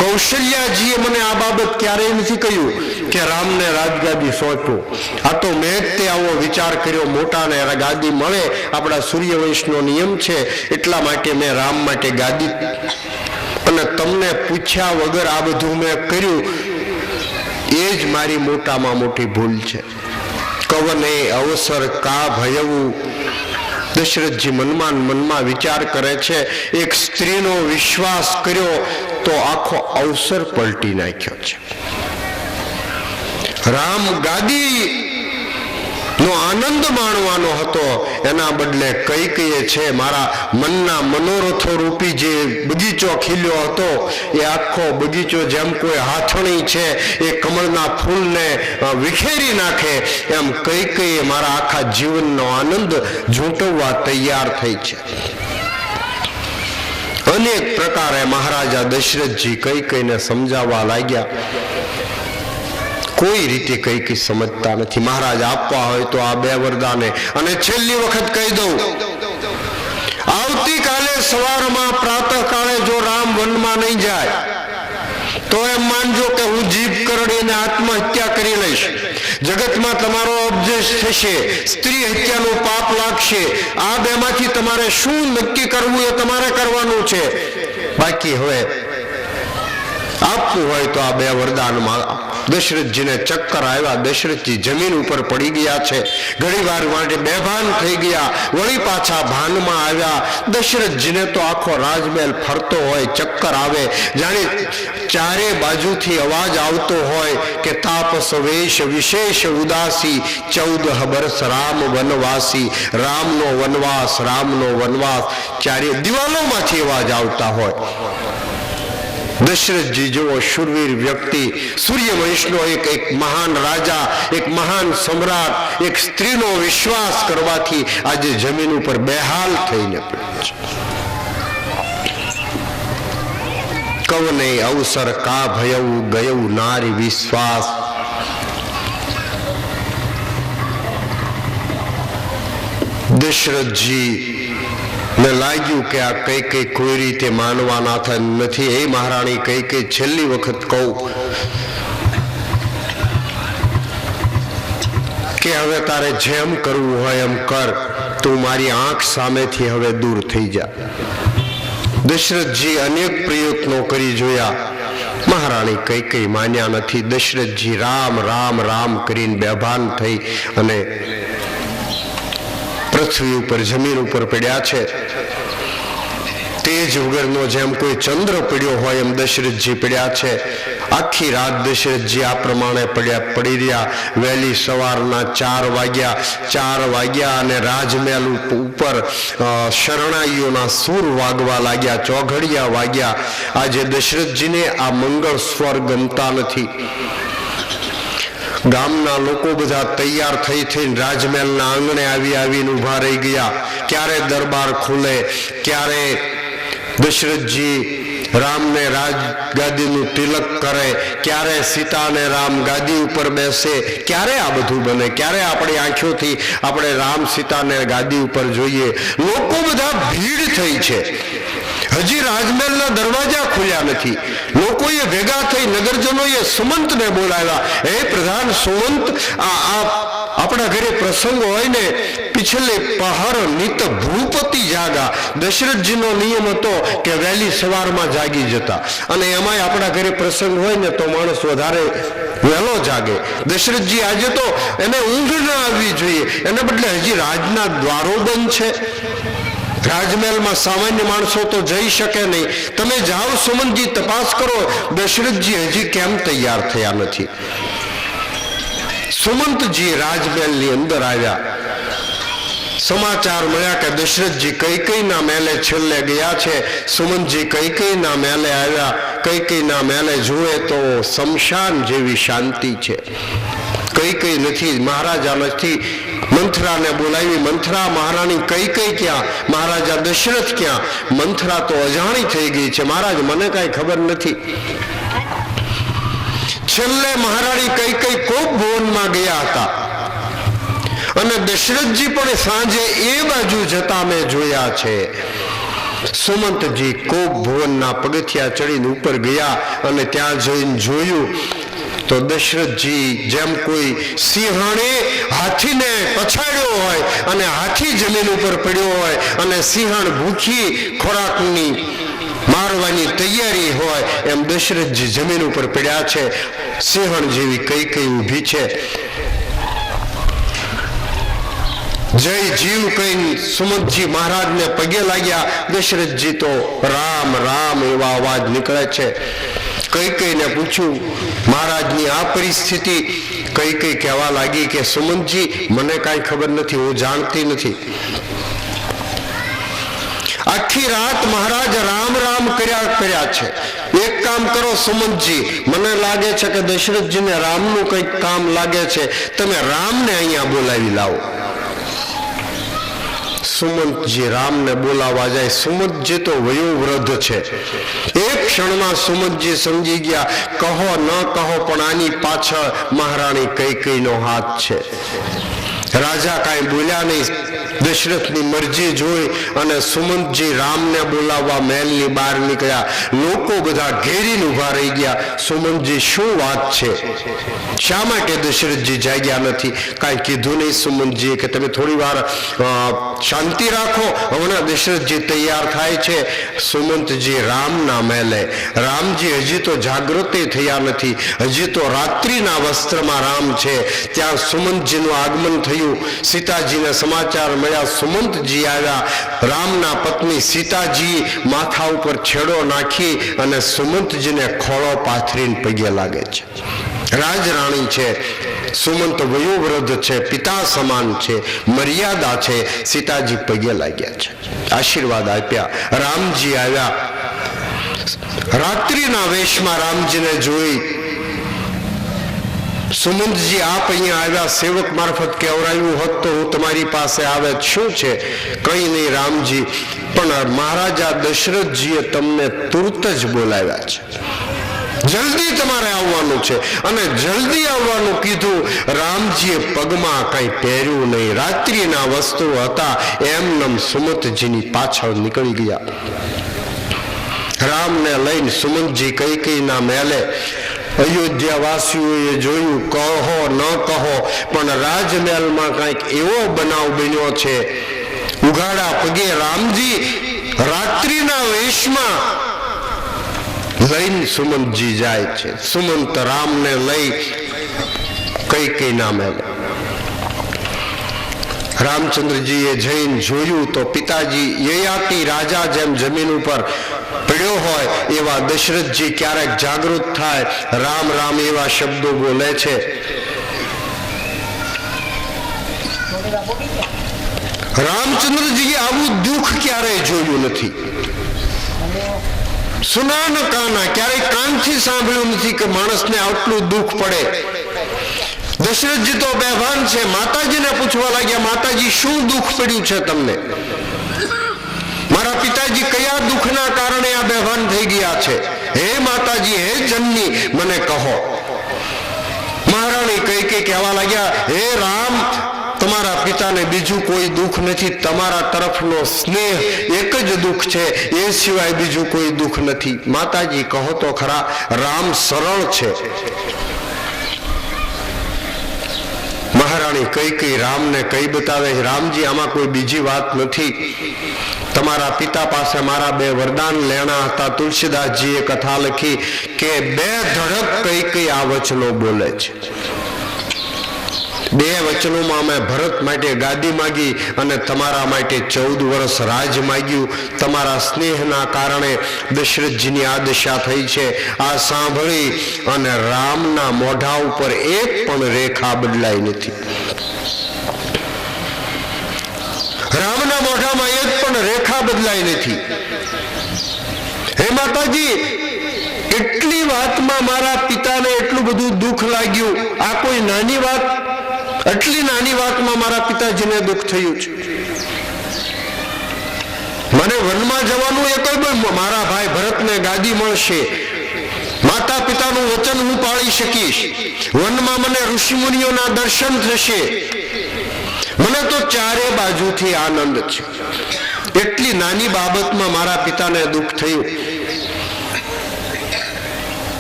A: કૌશલ્યાજીએ મને આ બાબત ક્યારેય નથી કહ્યું કે રામને રાજગાદી સોંપો. આ તો મેં જ તે આવો વિચાર કર્યો. મોટાને ગાદી મળે, આપણા સૂર્યવંશનો નિયમ છે, એટલા માટે મેં રામ માટે ગાદી, અને તમને પૂછ્યા વગર આ બધું મેં કર્યું. એ જ મારી મોટામાં મોટી ભૂલ છે. કવને અવસર કા ભયવું. દશરથજી મનમાં વિચાર કરે છે, એક સ્ત્રીનો વિશ્વાસ કર્યો તો આખો અવસર પલટી નાખ્યો છે. રામ ગાદી નો આનંદ માણવાનો હતો, એના બદલે કઈ છે મારા મનના મનોરથો રૂપી જે બગીચો ખીલ્યો હતો, એ આખો બગીચો જેમ કોઈ હાથણી છે એ કમળના ફૂલને વિખેરી નાખે, એમ કઈ મારા આખા જીવનનો આનંદ ઝૂંટવવા તૈયાર થઈ છે. અનેક પ્રકારે મહારાજા દશરથજી કઈને સમજાવવા લાગ્યા. કોઈ રીતે કઈ સમજતા નથી. મહારાજ આપવા હોય તો આ 2 વરદાને, અને છેલ્લી વખત કહી દઉં, આવતીકાલે સવારમાં પ્રાતઃકાળે જો રામ વનમાં નહીં જાય તો એમ માનજો કે હું જીભ કરડીને આત્મહત્યા કરી લઈશ. જગતમાં તમારો અપજેશ થશે, સ્ત્રી હત્યાનું પાપ લાગશે. આ 2 માંથી તમારે શું નક્કી કરવું એ તમારે કરવાનું છે. બાકી હવે આપવું હોય તો આ 2 વરદાનમાં. દશરથજીને ચક્કર આવ્યા. દશરથજી જમીન ઉપર પડી ગયા છે. ઘણી વાર માટે બેભાન થઈ ગયા, વળી પાછા ભાનમાં આવ્યા. દશરથજીને તો આખો રાજમહેલ ફરતો હોય, ચક્કર આવે, જાણે ચારે બાજુથી અવાજ આવતો હોય કે તાપસ વેશ વિશેષ ઉદાસી, 14 બરસ રામ વનવાસી. રામનો વનવાસ, રામનો વનવાસ, ચારે દિવાલોમાંથી અવાજ આવતા હોય. દશરથજી જેવો શૂરવીર વ્યક્તિ, સૂર્યવંશનો એક મહાન રાજા, એક મહાન સમ્રાટ, એક સ્ત્રીનો વિશ્વાસ કરવાથી આજે જમીન ઉપર બેહાલ થઈને પડ્યો છે. કવને અવસર કા ભયવું, ગયું નારી વિશ્વાસ. દશરથજી ને લાગ્યું કે આ કઈ કોઈ રીતે માનવાના થાય નથી. એ મહારાણી કઈ છેલ્લી વખત કહું કે હવે તારે જેમ કરવું હોય એમ કર, તું મારી આંખ સામેથી હવે દૂર થઈ જા. દશરથજી અનેક પ્રયત્નો કરી જોયા, મહારાણી કઈ માન્યા નથી. દશરથજી રામ રામ રામ કરીને બેભાન થઈ અને પૃથ્વી ઉપર, જમીન ઉપર પડ્યા છે. તેજ વગરનો જેમ કોઈ ચંદ્ર પડ્યો હોય એમ દશરથજી પડ્યા છે. આખી રાત દશરથજી આ પ્રમાણે પડી રહ્યા. વહેલી સવારના 4 વાગ્યા અને રાજમહેલ ઉપર શરણાઈઓના સૂર વાગવા લાગ્યા, ચોઘડિયા વાગ્યા. આજે દશરથજીને આ મંગળ સ્વર ગમતા નથી. ગામના લોકો બધા તૈયાર થઈને રાજમહેલના આંગણે આવીને ઉભા રહી ગયા. ક્યારે દરબાર ખુલે, ક્યારે દશરથજી રામને રાજગાદીનું તિલક કરે, ક્યારે સીતાને રામ ગાદી ઉપર બેસે, ક્યારે આ બધું બને, ક્યારે આપણી આંખોથી આપણે રામ સીતાને ગાદી ઉપર જોઈએ. લોકો બધા ભીડ થઈ છે. હજી રાજમહેલના દરવાજા ખુલ્યા નથી. લોકોએ ભેગા થઈ નગરજનોએ સુમંતને બોલાવ્યા. હે પ્રધાન સુમંત, આપણા ઘરે પ્રસંગ હોય ને, પિછલે પહર નિત ભૂપતિ જાગા. દશરથજીનો નિયમ હતો કે વહેલી સવારમાં જાગી જતા, અને એમાંય આપણા ઘરે પ્રસંગ હોય ને તો માણસ વધારે વહેલો જાગે. દશરથજી આજે તો એને ઊંઘ ના આવવી જોઈએ, એને બદલે હજી રાજના દ્વારો બંધ છે. રાજમહેલમાં સામાન્ય માણસો તો જઈ શકે નહીં. તમે જાઓ સુમનજી, તપાસ કરો દશરથજી હજી કેમ તૈયાર થયા નથી. સુમંતજી રાજમહેલની અંદર આવ્યા. સમાચાર મળ્યા કે દશરથજી કૈકેયીના મહેલે છેલ્લે ગયા છે. સુમંતજી કૈકેયીના મહેલે આવ્યા. કૈકેયીના મહેલે જુએ તો શમશાન જેવી શાંતિ છે. કૈકેયી નથી, મહારાજા નથી. મંથરાને બોલાવી. મંથરા, મહારાણી કૈકેયી ક્યાં? મહારાજા દશરથ ક્યાં? મંથરા તો અજાણી થઈ ગઈ છે. મહારાજ મને કાંઈ ખબર નથી. 6 છેલ્લે મહારાણી કઈ કોપ ભુવનમાં ગયા હતા અને દશરથજી પણ સાંજે એ બાજુ જતા મેં જોયા છે. સુમંતજી કોપ ભુવનના પગથિયા ચડીને ઉપર ગયા અને ત્યાં જઈને જોયું તો દશરથજી જેમ કોઈ સિંહણે હાથીને પછાડ્યો હોય અને હાથી જમીન ઉપર પડ્યો હોય અને સિંહણ ભૂખી ખોરાકની મારવાની તૈયારી હોય એમ દશરથજી જમીન ઉપર પડ્યા છે. સિંહણ જેવી કઈ ઊભી છે. જય જીવ કઈ સુમંતજી મહારાજને પગે લાગ્યા. દશરથજી તો રામ રામ એવા અવાજ નીકળે છે. કઈને પૂછ્યું મહારાજની આ પરિસ્થિતિ. કઈ કહેવા લાગી કે સુમંતજી મને કાંઈ ખબર નથી, હું જાણતી નથી. આખી રાત મહારાજ રામ રામ કર્યા છે. એક કામ કરો સુમંતજી, મને લાગે છે કે દશરથજીને રામનું કંઈક કામ લાગે છે, તમે રામને અહીંયા બોલાવી લાવો. સુમંતજી રામને બોલાવા જાય. સુમંતજી તો વયોવૃદ્ધ છે. એક ક્ષણમાં સુમંતજી સમજી ગયા, કહો ન કહો પણ આની પાછળ મહારાણી કઈનો હાથ છે. રાજા કાંઈ બોલ્યા નહીં. દશરથની મરજી જોઈ અને સુમંતજી રામને બોલાવવા મહેલની બહાર નીકળ્યા. લોકો બધા ઘેરીને ઉભા રહી ગયા. સુમંતજી શું વાત છે? શા માટે દશરથજી જાગ્યા નથી? કાંઈ કીધું નહીં સુમંતજીએ કે તમે થોડી વાર શાંતિ રાખો, હમણાં દશરથજી તૈયાર થાય છે. સુમંતજી રામના મહેલે. રામજી હજી તો જાગૃતિ થયા નથી, હજી તો રાત્રિના વસ્ત્રમાં રામ છે. ત્યાં સુમંતજીનું આગમન થયું. સીતાજીને સમાચાર મળ્યા. સુમંતજી આવ્યા. રામના પત્ની સીતાજી માથા ઉપર છેડો નાખી અને સુમંતજીને ખોળો પાથરીને પગે લાગે છે. રાજરાણી છે. સુમંત વયોવૃદ્ધ છે, પિતા સમાન છે, મર્યાદા છે. સીતાજી પગે લાગ્યા છે, આશીર્વાદ આપ્યા. રામજી આવ્યા. રાત્રિના વેશમાં રામજીને જોઈ સુમંતજી આપ અહીંયા આવ્યા, સેવક મારફત કહેવરાયું હોત તો હું તમારી પાસે આવે. શું છે? કઈ નહીં રામજી, પણ મહારાજા દશરથજીએ તમને તુરત જ બોલાવ્યા છે. જલ્દી તમારે આવવાનું છે અને જલ્દી આવવાનું કીધું. રામજીએ પગમાં કઈ પહેર્યું નહીં, રાત્રિના વસ્ત્રો હતા એમનેમ સુમંતજીની પાછળ નીકળી ગયા. રામને લઈને સુમંતજી કઈના મહેલે. અયોધ્યાવાસીઓએ જોયું, કહો ન કહો પણ રાજમહેલમાં કંઈક એવો બનાવ બન્યો છે. ઉઘાડા પગે રામજી રાત્રિના વેશમાં લઈને સુમંતજી જાય છે. સુમંત રામને લઈ કઈના મહેલે. રામચંદ્રજીએ જઈને જોયું તો પિતાજી યયાતિ રાજા જેમ જમીન ઉપર પડ્યો હોય એવા દશરથજી ક્યારેક જાગૃત થાય, રામ રામ એવા શબ્દો બોલે છે. રામચંદ્રજીએ આવું દુઃખ ક્યારેય જોયું નથી. સુના ન કાના, ક્યારેય કાનથી સાંભળ્યું નથી કે માણસને આટલું દુઃખ પડે. દશરથજી તો બેભાન છે. માતાજીને પૂછવા લાગ્યા, માતાજી શું દુઃખ પડ્યું છે તમને? મારા પિતાજી કયા દુઃખના કારણે આ બેભાન થઈ ગયા છે? હે માતાજી, હે જનની, મને કહો. મહારાણી કઈ કહેવા લાગ્યા, હે રામ, તમારા પિતાને બીજું કોઈ દુઃખ નથી. તમારા તરફનો સ્નેહ એક જ દુઃખ છે, એ સિવાય બીજું કોઈ દુઃખ નથી. માતાજી કહો તો ખરા. રામ સરળ છે. મહારાણી કઈ રામને કઈ બતાવે, રામજી આમાં કોઈ બીજી વાત નથી. તમારા પિતા પાસે મારા 2 વરદાન લેણા હતા. તુલસીદાસજીએ કથા લખી કે 2 ધડક કઈ આ વચનો બોલે છે. 2 વચનોમાં મેં ભરત માટે ગાદી માગી અને તમારા માટે 14 વર્ષ રાજ માગ્યું. તમારા સ્નેહના કારણે દશરથજીની આ દશા થઈ છે. આ સાંભળી અને રામના મોઢા ઉપર એક પણ રેખા બદલાઈ નથી. રામના મોઢામાં એક પણ રેખા બદલાઈ નથી. હે માતાજી, એટલી વાતમાં મારા પિતાને એટલું બધું દુઃખ લાગ્યું. આ કોઈ નાની વાત? આટલી નાની વાતમાં મારા પિતાજીને દુઃખ થયું છે. મને વનમાં જવાનું એ કોઈ મારા ભાઈ ભરતને ગાદી મળશે. માતા પિતાનું વચન હું પાળી શકીશ, વનમાં મને ઋષિમુનિઓના દર્શન થશે, મને તો ચારે બાજુથી આનંદ છે. એટલી નાની બાબતમાં મારા પિતાને દુઃખ થયું.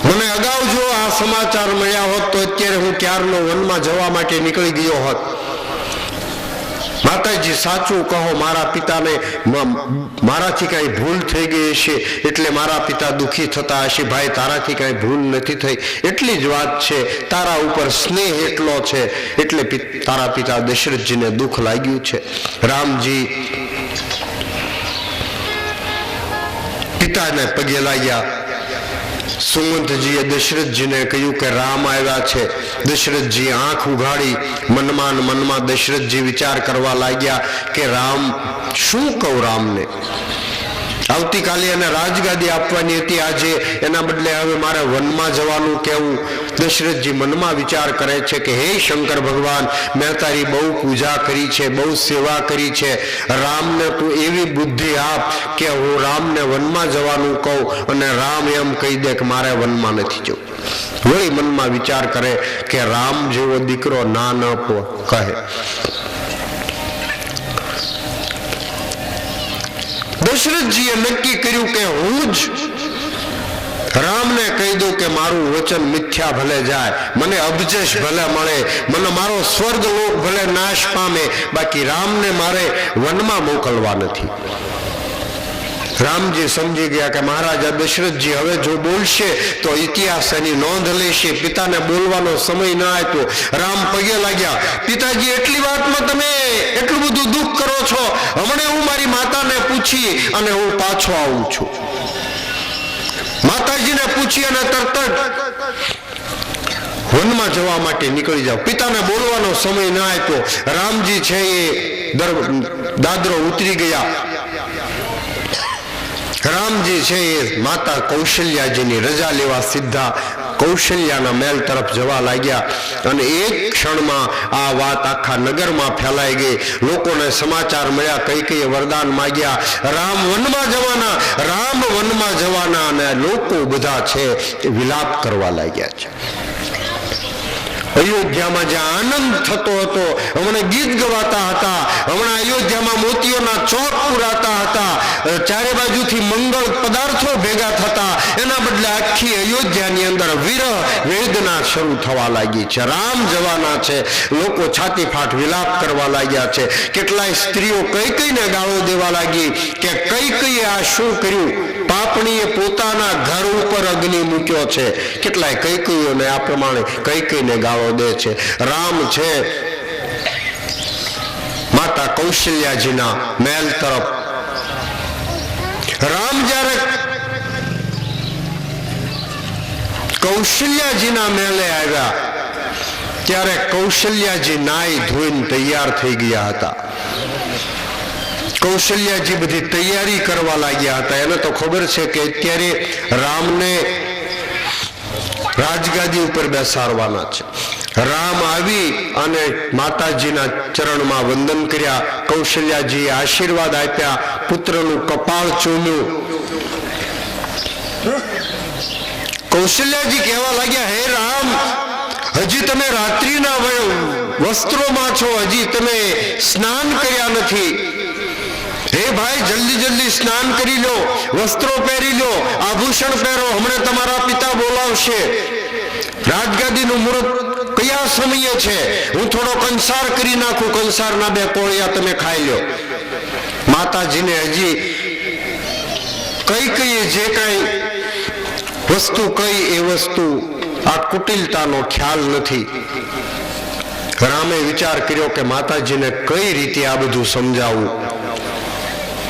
A: મને અગાઉ જો આ સમાચાર મળ્યા હોત તો અત્યારે હું ક્યારનો વનમાં જવા માટે નીકળી ગયો હોત. માતાજી સાચું કહો, મારા પિતાને મારાથી કઈ ભૂલ થઈ ગઈ હશે એટલે મારા પિતા દુઃખી થતા હશે. ભાઈ, તારાથી કઈ ભૂલ નથી થઈ, એટલી જ વાત છે. તારા ઉપર સ્નેહ એટલો છે એટલે તારા પિતા દશરથજીને દુઃખ લાગ્યું છે. રામજી પિતાને પગે લાગ્યા. સુમંતજીએ દશરથજીને કહ્યું કે રામ આવ્યા છે. દશરથજી આંખ ઉઘાડી મનમાં દશરથજી વિચાર કરવા લાગ્યા કે રામ શું કહું રામને? આવતીકાલે એને રાજગાદી આપવાની હતી, આજે એના બદલે હવે મારે વનમાં જવાનું કેવું? દશરથજી મનમાં વિચાર કરે છે કે હે શંકર ભગવાન, મેં તારી બહુ પૂજા કરી છે, બહુ સેવા કરી છે, રામને તું એવી બુદ્ધિ આપ કે હું રામને વનમાં જવાનું કહું અને રામ એમ કહી દે કે મારે વનમાં નથી જવું. વળી મનમાં વિચાર કરે કે રામ જેવો દીકરો ના ન કહે. દશરથજીએ નક્કી કર્યું કે હું જ રામને કહી દઉં કે મારું વચન મિથ્યા ભલે જાય, મને અબજશ ભલે મળે, મને મારો સ્વર્ગ લોક ભલે નાશ પામે, બાકી રામને મારે વનમાં મોકલવા નથી. રામજી સમજી ગયા કે મહારાજા દશરથજી હવે જો બોલશે તો ઇતિહાસ એની નોંધ લેશે. પિતાને બોલવાનો સમય ન આપ્યો. રામ પગે લાગ્યા. પિતાજી, એટલી વાતમાં તમે એટલું બધું દુઃખ કરો છો? હમણાં હું મારી માતાને પૂછી અને હું પાછો આવું છું. માતાજીને પૂછી અને તરત જ વનમાં જવા માટે નીકળી જાવ. પિતાને બોલવાનો સમય ન આપ્યો. રામજી છે એ દાદરો ઉતરી ગયા. રામજી છે એ માતા કૌશલ્યાજીની રજા લેવા સીધા કૌશલ્યાના મહેલ તરફ જવા લાગ્યા અને એક ક્ષણમાં આ વાત આખા નગરમાં ફેલાઈ ગઈ. લોકોને સમાચાર મળ્યા, કઈ વરદાન માગ્યા, રામ વનમાં જવાના, રામ વનમાં જવાના, અને લોકો બધા છે એ વિલાપ કરવા લાગ્યા છે. અયોધ્યામાં જ્યાં આનંદ થતો હતો, હમણાં ગીત ગવાતા હતા, હમણાં અયોધ્યામાં મોતીઓના ચોક પુરાતા હતા, ચારે બાજુથી મંગળ પદાર્થો ભેગા થતા, એના બદલે આખી અયોધ્યાની અંદર વિરહ વેદના શરૂ થવા લાગી છે. રામ જવાના છે. લોકો છાતી ફાટ વિલાપ કરવા લાગ્યા છે. કેટલાય સ્ત્રીઓ કઈને ગાળો દેવા લાગી કે કઈ આ શું કર્યું? પાપણીએ પોતાના ઘર ઉપર અગ્નિ મૂક્યો છે. કેટલાય કઈઓને આ પ્રમાણે કઈને ગાળો દે છે. રામ છે માતા કૌશલ્યાજીના મહેલ તરફ. રામ જ્યારે કૌશલ્યાજીના મહેલે આવ્યા ત્યારે કૌશલ્યાજી નાઈ ધોઈને તૈયાર થઈ ગયા હતા. કૌશલ્યાજી બધી તૈયારી કરવા લાગ્યા હતા. એને તો ખબર છે કે અત્યારે રામને રાજગાદી ઉપર બેસાડવાના છે. રામ આવી અને માતાજીના ચરણમાં વંદન કર્યા. કૌશલ્યાજીએ આશીર્વાદ આપ્યા, પુત્રનું કપાળ ચૂમ્યું. કૌશલ્યાજી કહેવા લાગ્યા, હે રામ, હજી તમે રાત્રિના વસ્ત્રોમાં છો, હજી તમે સ્નાન કર્યા નથી. હે ભાઈ, જલ્દી સ્નાન કરી લો, વસ્ત્રો પહેરી લો, આભૂષણ પહેરો, હમણાં તમારા પિતા બોલાવશે. રાજગાદીનું મુહૂર્ત કયા સમયે છે? હું થોડો કંસાર કરી નાખું, કંસારના 2 કોળિયા તમે ખાઈ લો. માતાજીને હજી કઈ જે કઈ વસ્તુ કઈ એ વસ્તુ આ કુટિલતાનો ખ્યાલ નથી. રામે વિચાર કર્યો કે માતાજીને કઈ રીતે આ બધું સમજાવવું.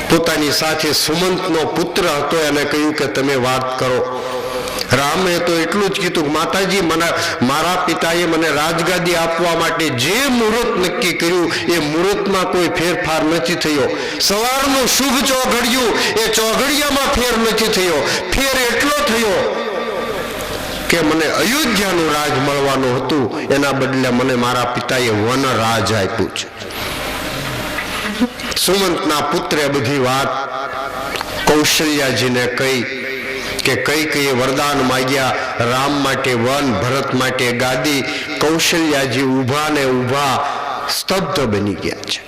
A: પોતાની સાથે સુમંતનો પુત્ર હતો, એને કહ્યું કે તમે વાત કરો. રામે તો એટલું જ કીધું કે માતાજી, મારા પિતાએ મને રાજગાદી આપવા માટે જે મુહૂર્ત નક્કી કર્યું એ મુહૂર્તમાં કોઈ ફેરફાર નથી થયો. સવારનું શુભ ચોઘડિયું એ ચોઘડિયામાં ફેર નથી થયો. ફેર એટલો થયો કે મને અયોધ્યાનું રાજ મળવાનું હતું, એના બદલે મને મારા પિતાએ વન રાજ આપ્યું છે. સુમંતના પુત્રે બધી વાત કૌશલ્યાજીને કહી કે કઈ વરદાન માગ્યા, રામ માટે વન, ભરત માટે ગાદી. કૌશલ્યાજી ઊભા ને ઊભા સ્તબ્ધ બની ગયા છે.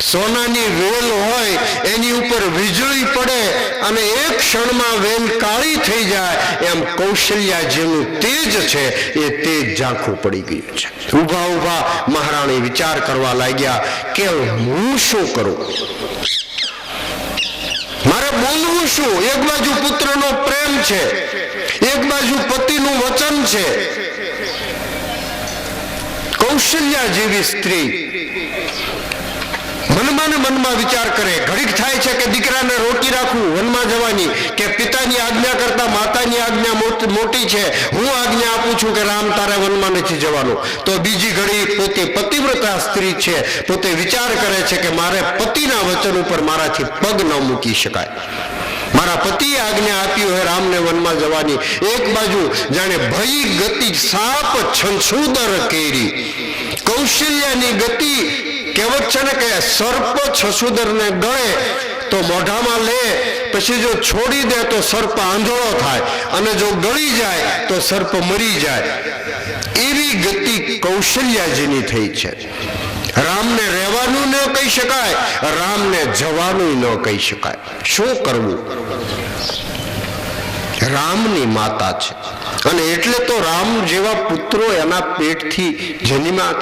A: સોનાની વેલ હોય એની ઉપર વીજળી પડે અને એક ક્ષણમાં વેલ કાળી થઈ જાય, એમ કૌશલ્યાજીનું તેજ છે એ તેજ ઝાંખું પડી ગયું છે. ઊભા ઊભા મહારાણી વિચાર કરવા લાગ્યા કે હું શું કરું, મારે બોલવું શું? એક બાજુ પુત્રનો પ્રેમ છે, એક બાજુ પતિનું વચન છે. કૌશલ્યા જેવી સ્ત્રી મનમાં ને મનમાં વિચાર કરે. ઘડીક થાય છે કે દીકરાને રોકી રાખવું, વનમાં જવાની, કે પિતાની આજ્ઞા કરતા માતાની આજ્ઞા મોટી છે, હું આજ્ઞા આપું છું કે રામ તારે વનમાં નથી જવાનું. તો બીજી ઘડી પોતે પતિવ્રતા સ્ત્રી છે, પોતે વિચાર કરે છે કે મારે પતિના વચન ઉપર મારાથી પગ ન મૂકી શકાય. મારા પતિએ આજ્ઞા આપી હોય રામને વનમાં જવાની. એક બાજુ જાણે ભઈ ગતિ સાપ છંછુદર કેરી. કૌશલ્યાની ગતિ કહેવત છે ને કે સર્પ છસુદરને ગળે તો મોઢામાં લે, પછી જો છોડી દે તો સર્પ આંધળો થાય, અને જો ગળી જાય તો સર્પ મરી જાય. એવી ગતિ કૌશલ્યાજીની થઈ છે. રામને રહેવાનું ન કહી શકાય, રામને જવાનું ન કહી શકાય. શું કરવું? રામની માતા છે, અને એટલે તો રામ જેવા પુત્રો એના પેટથી જન્મ્યા.